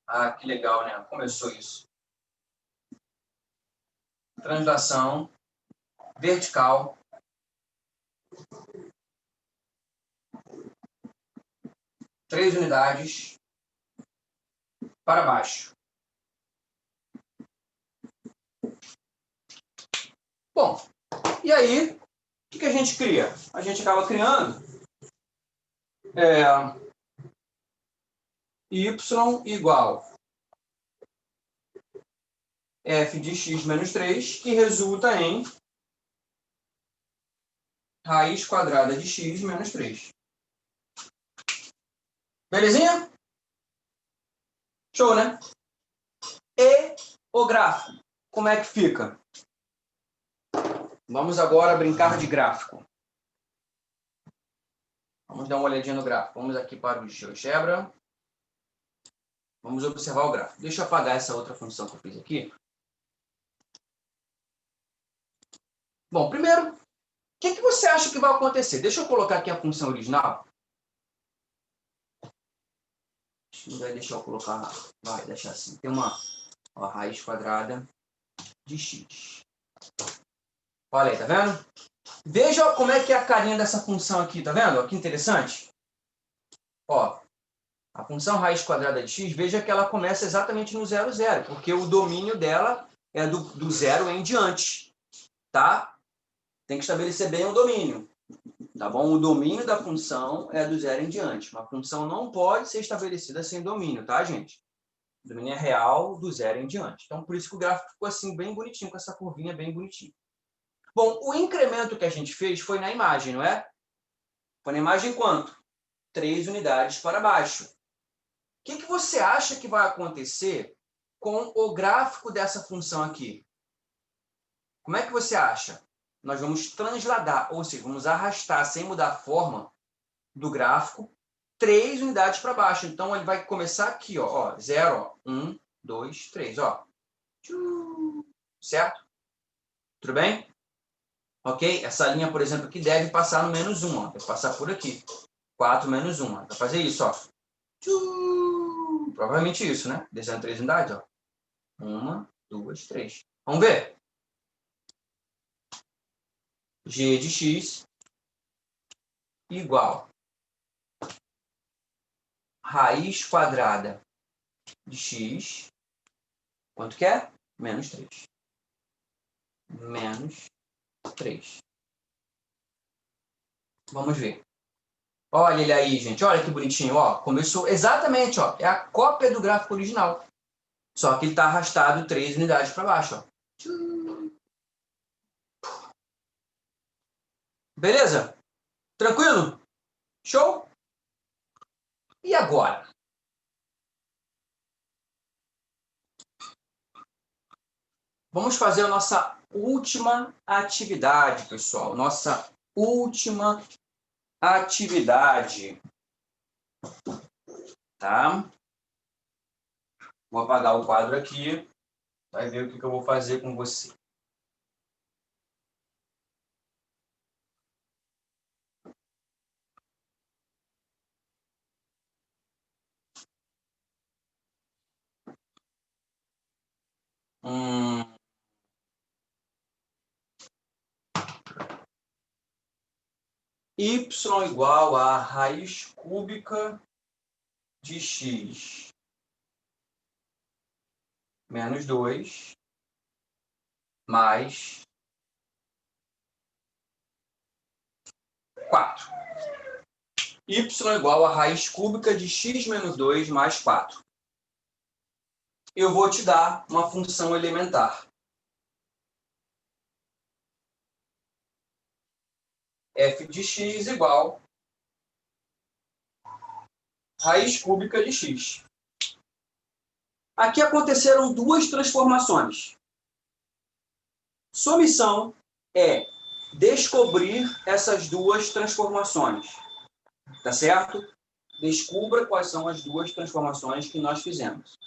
Ah, que legal, né? Começou isso. Translação vertical três unidades para baixo. Bom, e aí, o que a gente cria? A gente acaba criando y igual f de x menos 3, que resulta em raiz quadrada de x menos 3. Belezinha? Show, né? E o gráfico, como é que fica? Vamos agora brincar de gráfico. Vamos dar uma olhadinha no gráfico. Vamos aqui para o GeoGebra. Vamos observar o gráfico. Deixa eu apagar essa outra função que eu fiz aqui. Bom, primeiro, o que você acha que vai acontecer? Deixa eu colocar aqui a função original. Não vai deixar eu colocar... Vai deixar assim. Tem uma raiz quadrada de x. Olha aí, tá vendo? Veja como é que é a carinha dessa função aqui, tá vendo? Olha que interessante. Ó, a função raiz quadrada de x, veja que ela começa exatamente no 0, 0, porque o domínio dela é do 0 em diante, tá? Tem que estabelecer bem o domínio, tá bom? O domínio da função é do 0 em diante. Uma função não pode ser estabelecida sem domínio, tá, gente? O domínio é real do 0 em diante. Então, por isso que o gráfico ficou assim, bem bonitinho, com essa curvinha bem bonitinha. Bom, o incremento que a gente fez foi na imagem, não é? Foi na imagem quanto? 3 unidades para baixo. O que você acha que vai acontecer com o gráfico dessa função aqui? Como é que você acha? Nós vamos transladar, ou seja, vamos arrastar, sem mudar a forma do gráfico, 3 unidades para baixo. Então, ele vai começar aqui, ó, 0, 1, 2, 3, ó. Certo? Tudo bem? Ok? Essa linha, por exemplo, aqui deve passar no menos 1, ó. Deve passar por aqui. 4 menos 1, ó. Vai fazer isso, ó. Provavelmente isso, né? Desenhando 3 unidades, ó. 1, 2, 3. Vamos ver? G de x igual raiz quadrada de x, quanto que é? Menos 3. Menos 3. Vamos ver. Olha ele aí, gente. Olha que bonitinho. Ó, começou exatamente, ó. É a cópia do gráfico original. Só que ele está arrastado 3 unidades para baixo, ó. Beleza? Tranquilo? Show? E agora? Vamos fazer a nossa última atividade, pessoal. Nossa última atividade. Tá? Vou apagar o quadro aqui. Vai ver o que eu vou fazer com você. Y igual a raiz cúbica de x menos 2 mais 4. Y igual a raiz cúbica de x menos 2 mais 4. Eu vou te dar uma função elementar. F de x igual raiz cúbica de x. Aqui aconteceram duas transformações. Sua missão é descobrir essas duas transformações. Tá certo? Descubra quais são as duas transformações que nós fizemos.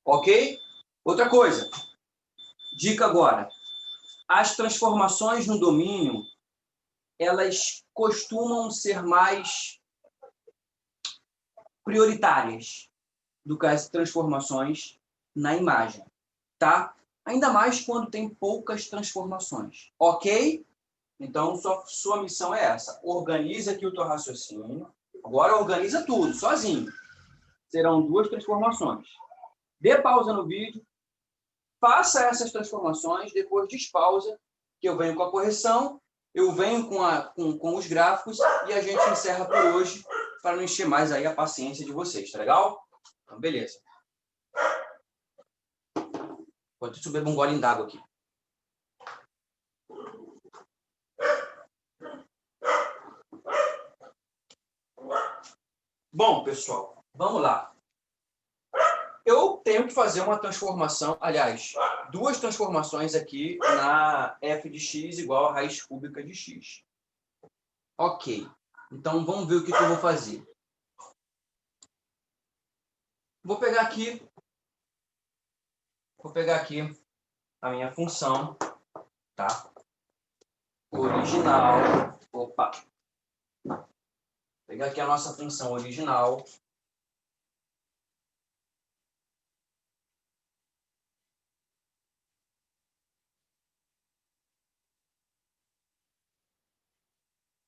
Ok? Outra coisa. Dica agora. As transformações no domínio, elas costumam ser mais prioritárias do que as transformações na imagem, tá? Ainda mais quando tem poucas transformações, ok? Então, sua missão é essa. Organiza aqui o teu raciocínio. Agora organiza tudo, sozinho. Serão duas transformações. Dê pausa no vídeo, faça essas transformações, depois despausa, que eu venho com a correção, eu venho com os gráficos e a gente encerra por hoje para não encher mais aí a paciência de vocês, tá legal? Então, beleza. Enquanto isso, eu bebo um golinho d'água aqui. Bom, pessoal, vamos lá. Eu tenho que fazer uma transformação, aliás, duas transformações aqui na f de x igual a raiz cúbica de x. Ok. Então, vamos ver o que eu vou fazer. Vou pegar aqui a minha função, tá? Original. Opa. Vou pegar aqui a nossa função original.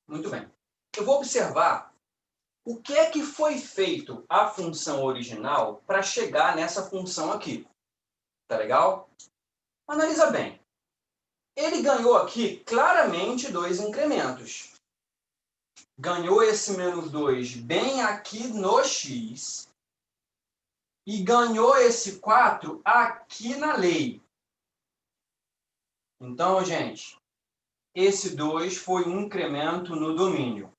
Muito bem. Eu vou observar o que é que foi feito a função original para chegar nessa função aqui. Tá legal? Analisa bem. Ele ganhou aqui claramente dois incrementos. Ganhou esse menos 2 bem aqui no x e ganhou esse 4 aqui na lei. Então, gente, esse 2 foi um incremento no domínio.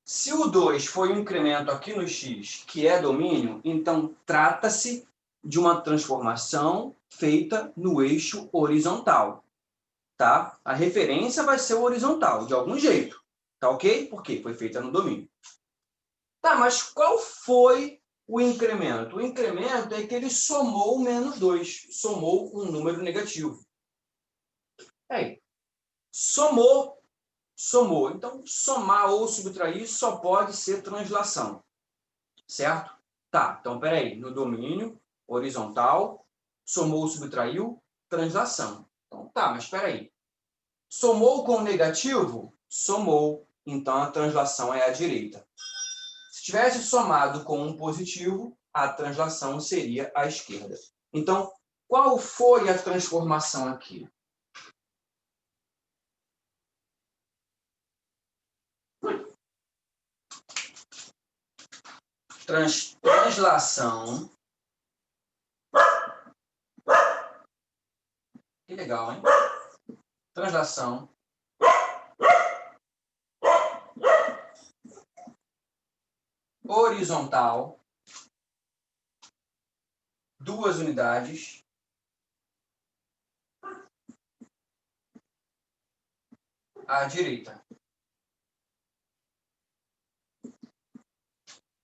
Se o 2 foi um incremento aqui no x, que é domínio, então trata-se de uma transformação feita no eixo horizontal. Tá? A referência vai ser o horizontal, de algum jeito. Tá ok? Porque foi feita no domínio. Tá, mas qual foi o incremento? O incremento é que ele somou menos 2, somou um número negativo. Aí, somou. Então, somar ou subtrair só pode ser translação. Certo? Tá, então, peraí. No domínio, horizontal, somou, subtraiu, translação. Então, tá, mas peraí. Somou com negativo? Somou. Então, a translação é à direita. Se tivesse somado com um positivo, a translação seria à esquerda. Então, qual foi a transformação aqui? Translação. Que legal, hein? Translação. horizontal, 2 unidades, à direita.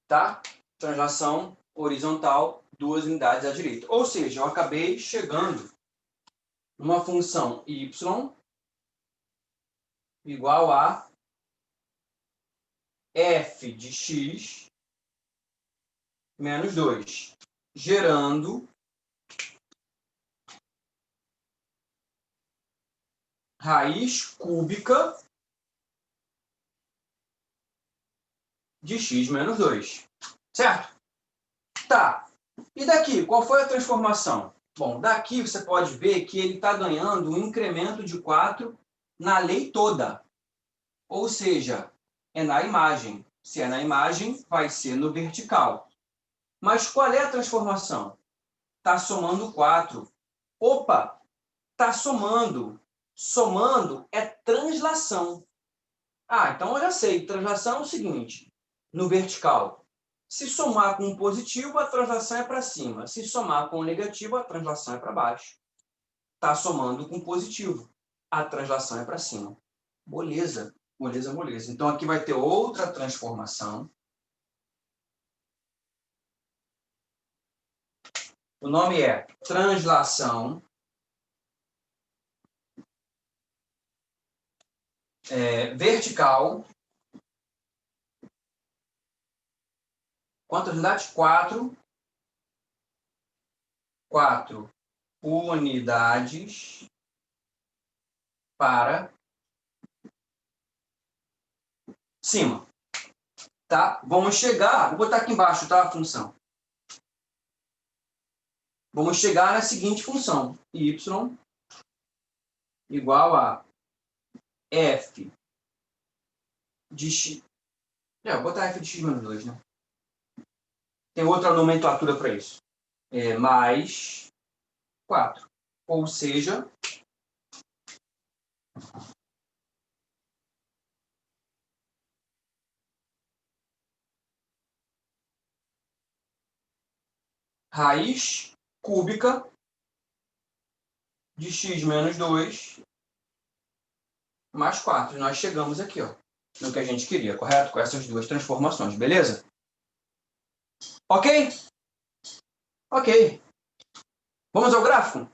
Tá? Translação horizontal, 2 unidades à direita. Ou seja, eu acabei chegando numa função y igual a f de x menos 2, gerando raiz cúbica de x menos 2. Certo? Tá. E daqui, qual foi a transformação? Bom, daqui você pode ver que ele está ganhando um incremento de 4 na lei toda. Ou seja, é na imagem. Se é na imagem, vai ser no vertical. Mas qual é a transformação? Está somando 4. Opa! Está somando. Somando é translação. Ah, então eu já sei. Translação é o seguinte. No vertical, se somar com um positivo, a translação é para cima. Se somar com um negativo, a translação é para baixo. Está somando com positivo. A translação é para cima. Beleza. Moleza, moleza. Então, aqui vai ter outra transformação. O nome é translação vertical. Quantas unidades? 4. 4 unidades para cima. Tá? Vamos chegar, vou botar aqui embaixo, tá? A função. Vamos chegar na seguinte função. Y igual a f de x. Vou botar f de x menos 2, né? Tem outra nomenclatura para isso. Mais 4. Ou seja, raiz cúbica de x menos 2 mais 4. Nós chegamos aqui, ó, no que a gente queria, correto? Com essas duas transformações, beleza? Ok? Ok. Vamos ao gráfico?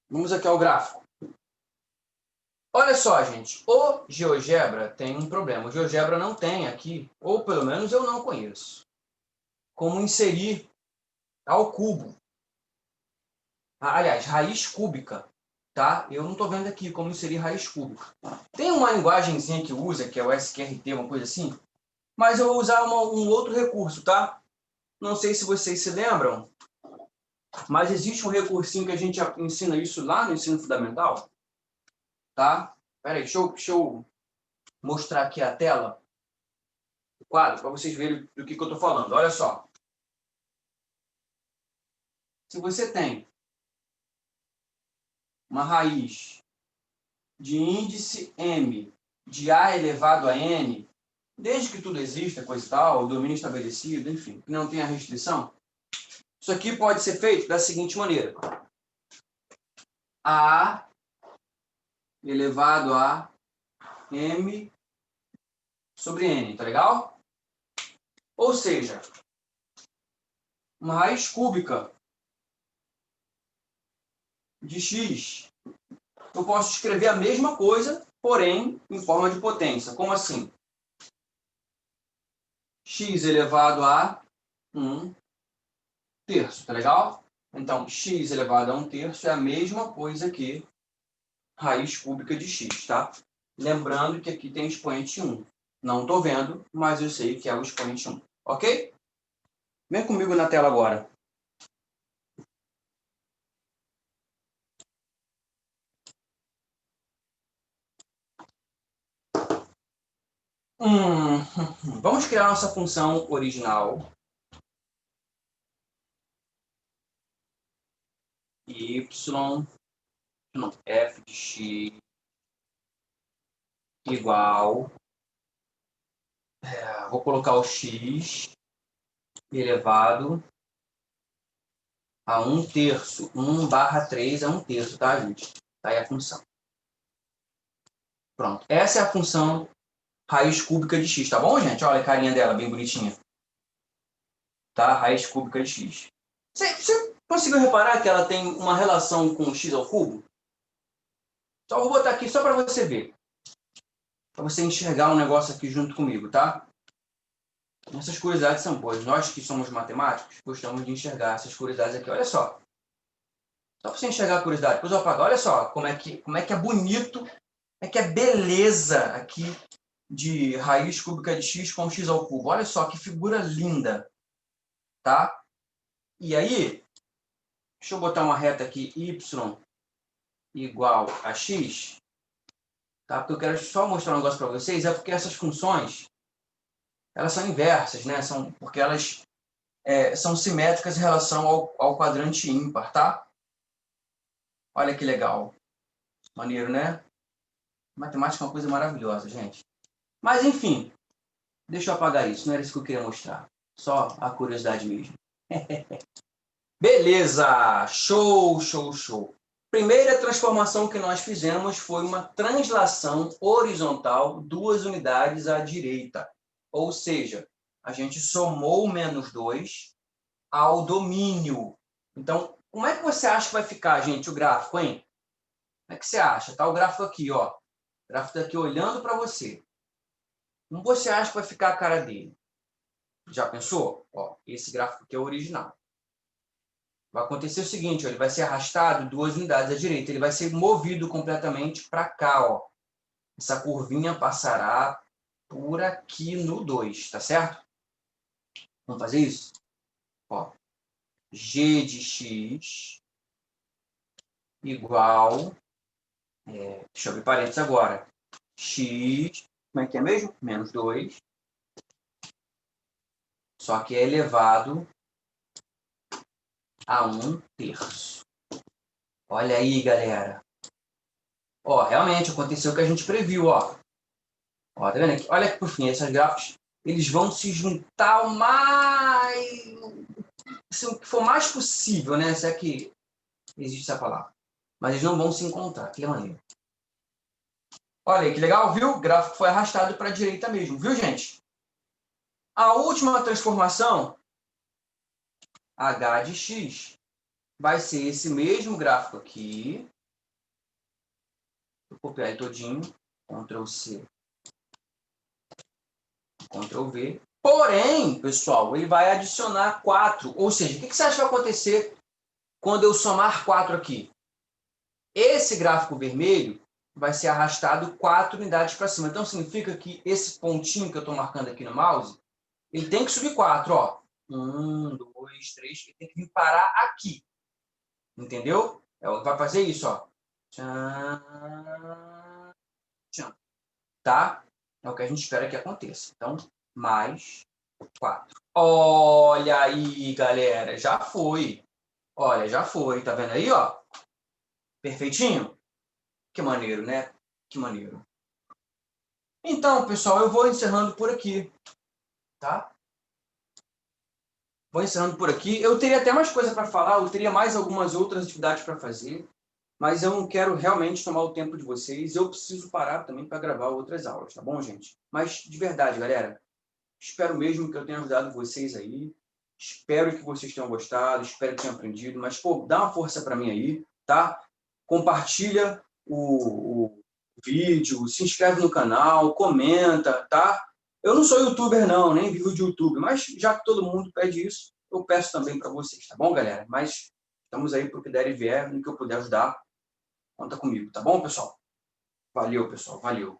Vamos aqui ao gráfico. Olha só, gente. O GeoGebra tem um problema. O GeoGebra não tem aqui, ou pelo menos eu não conheço, como inserir ao cubo. Aliás, raiz cúbica. Tá? Eu não estou vendo aqui como inserir raiz cúbica. Tem uma linguagemzinha que usa, que é o SQRT, uma coisa assim, mas eu vou usar um outro recurso, tá? Não sei se vocês se lembram, mas existe um recursinho que a gente ensina isso lá no ensino fundamental, tá? Espera aí, deixa eu mostrar aqui a tela, o quadro, para vocês verem do que eu estou falando. Olha só. Se você tem uma raiz de índice m de a elevado a n, desde que tudo exista, coisa e tal, domínio estabelecido, enfim, que não tenha restrição, isso aqui pode ser feito da seguinte maneira. A elevado a m sobre n, tá legal? Ou seja, uma raiz cúbica de x, eu posso escrever a mesma coisa, porém em forma de potência. Como assim? X elevado a 1 terço, tá legal? Então, x elevado a 1 terço é a mesma coisa que raiz cúbica de x, tá? Lembrando que aqui tem expoente 1. Não estou vendo, mas eu sei que é o expoente 1. Ok? Vem comigo na tela agora. Vamos criar nossa função original. Y, f de x igual, vou colocar o x elevado a 1/3. 1/3 é 1/3, tá, gente? Tá aí a função. Pronto. Essa é a função raiz cúbica de x, tá bom, gente? Olha a carinha dela, bem bonitinha. Tá? Raiz cúbica de x. Você conseguiu reparar que ela tem uma relação com x ao cubo? Só vou botar aqui só para você ver. Para você enxergar um negócio aqui junto comigo, tá? Essas curiosidades são boas. Nós que somos matemáticos, gostamos de enxergar essas curiosidades aqui. Olha só. Só para você enxergar a curiosidade. Depois eu apago. Olha só como é que é bonito, como é que é beleza aqui de raiz cúbica de x com x ao cubo. Olha só que figura linda. Tá? E aí, deixa eu botar uma reta aqui, y igual a x. Tá? Porque eu quero só mostrar um negócio para vocês. É porque essas funções, elas são inversas, né? Porque elas são simétricas em relação ao quadrante ímpar, tá? Olha que legal. Maneiro, né? Matemática é uma coisa maravilhosa, gente. Mas, enfim, deixa eu apagar isso. Não era isso que eu queria mostrar. Só a curiosidade mesmo. Beleza! Show, show, show. Primeira transformação que nós fizemos foi uma translação horizontal, 2 unidades à direita. Ou seja, a gente somou o -2 ao domínio. Então, como é que você acha que vai ficar, gente, o gráfico, hein? Como é que você acha? Tá o gráfico aqui, ó. O gráfico daqui olhando para você. Como você acha que vai ficar a cara dele? Já pensou? Ó, esse gráfico aqui é o original. Vai acontecer o seguinte, ó, ele vai ser arrastado 2 unidades à direita. Ele vai ser movido completamente para cá, ó. Essa curvinha passará por aqui no 2, tá certo? Vamos fazer isso? Ó, g de x igual... deixa eu abrir parênteses agora. X, como é que é mesmo? -2. Só que é elevado a 1/3. Olha aí, galera. Ó, realmente aconteceu o que a gente previu, ó. Ó, tá vendo aqui? Olha aqui por fim, esses gráficos, eles vão se juntar o mais... assim, o que for mais possível, né? Se é que existe essa palavra. Mas eles não vão se encontrar, que maneiro. Olha aí, que legal, viu? O gráfico foi arrastado para a direita mesmo, viu, gente? A última transformação, h de x, vai ser esse mesmo gráfico aqui. Vou copiar ele todinho. Ctrl C, Ctrl V. Porém, pessoal, ele vai adicionar 4. Ou seja, o que você acha que vai acontecer quando eu somar 4 aqui? Esse gráfico vermelho vai ser arrastado 4 unidades para cima. Então, significa que esse pontinho que eu estou marcando aqui no mouse, ele tem que subir 4. Ó. 1, 2, 3. Ele tem que vir parar aqui. Entendeu? Vai fazer isso, ó. Tchan, tchan. Tá? É o que a gente espera que aconteça. Então, mais 4. Olha aí, galera. Já foi. Olha, já foi. Tá vendo aí, ó? Perfeitinho? Que maneiro, né? Que maneiro. Então, pessoal, eu vou encerrando por aqui. Tá? Vou encerrando por aqui. Eu teria até mais coisa para falar. Eu teria mais algumas outras atividades para fazer. Mas eu não quero realmente tomar o tempo de vocês. Eu preciso parar também para gravar outras aulas, tá bom, gente? Mas, de verdade, galera, espero mesmo que eu tenha ajudado vocês aí. Espero que vocês tenham gostado, espero que tenham aprendido. Mas, pô, dá uma força para mim aí, tá? Compartilha o vídeo, se inscreve no canal, comenta, tá? Eu não sou youtuber não, nem vivo de YouTube, mas já que todo mundo pede isso, eu peço também para vocês, tá bom, galera? Mas estamos aí para o que der e vier, no que eu puder ajudar. Conta comigo, tá bom, pessoal? Valeu, pessoal. Valeu.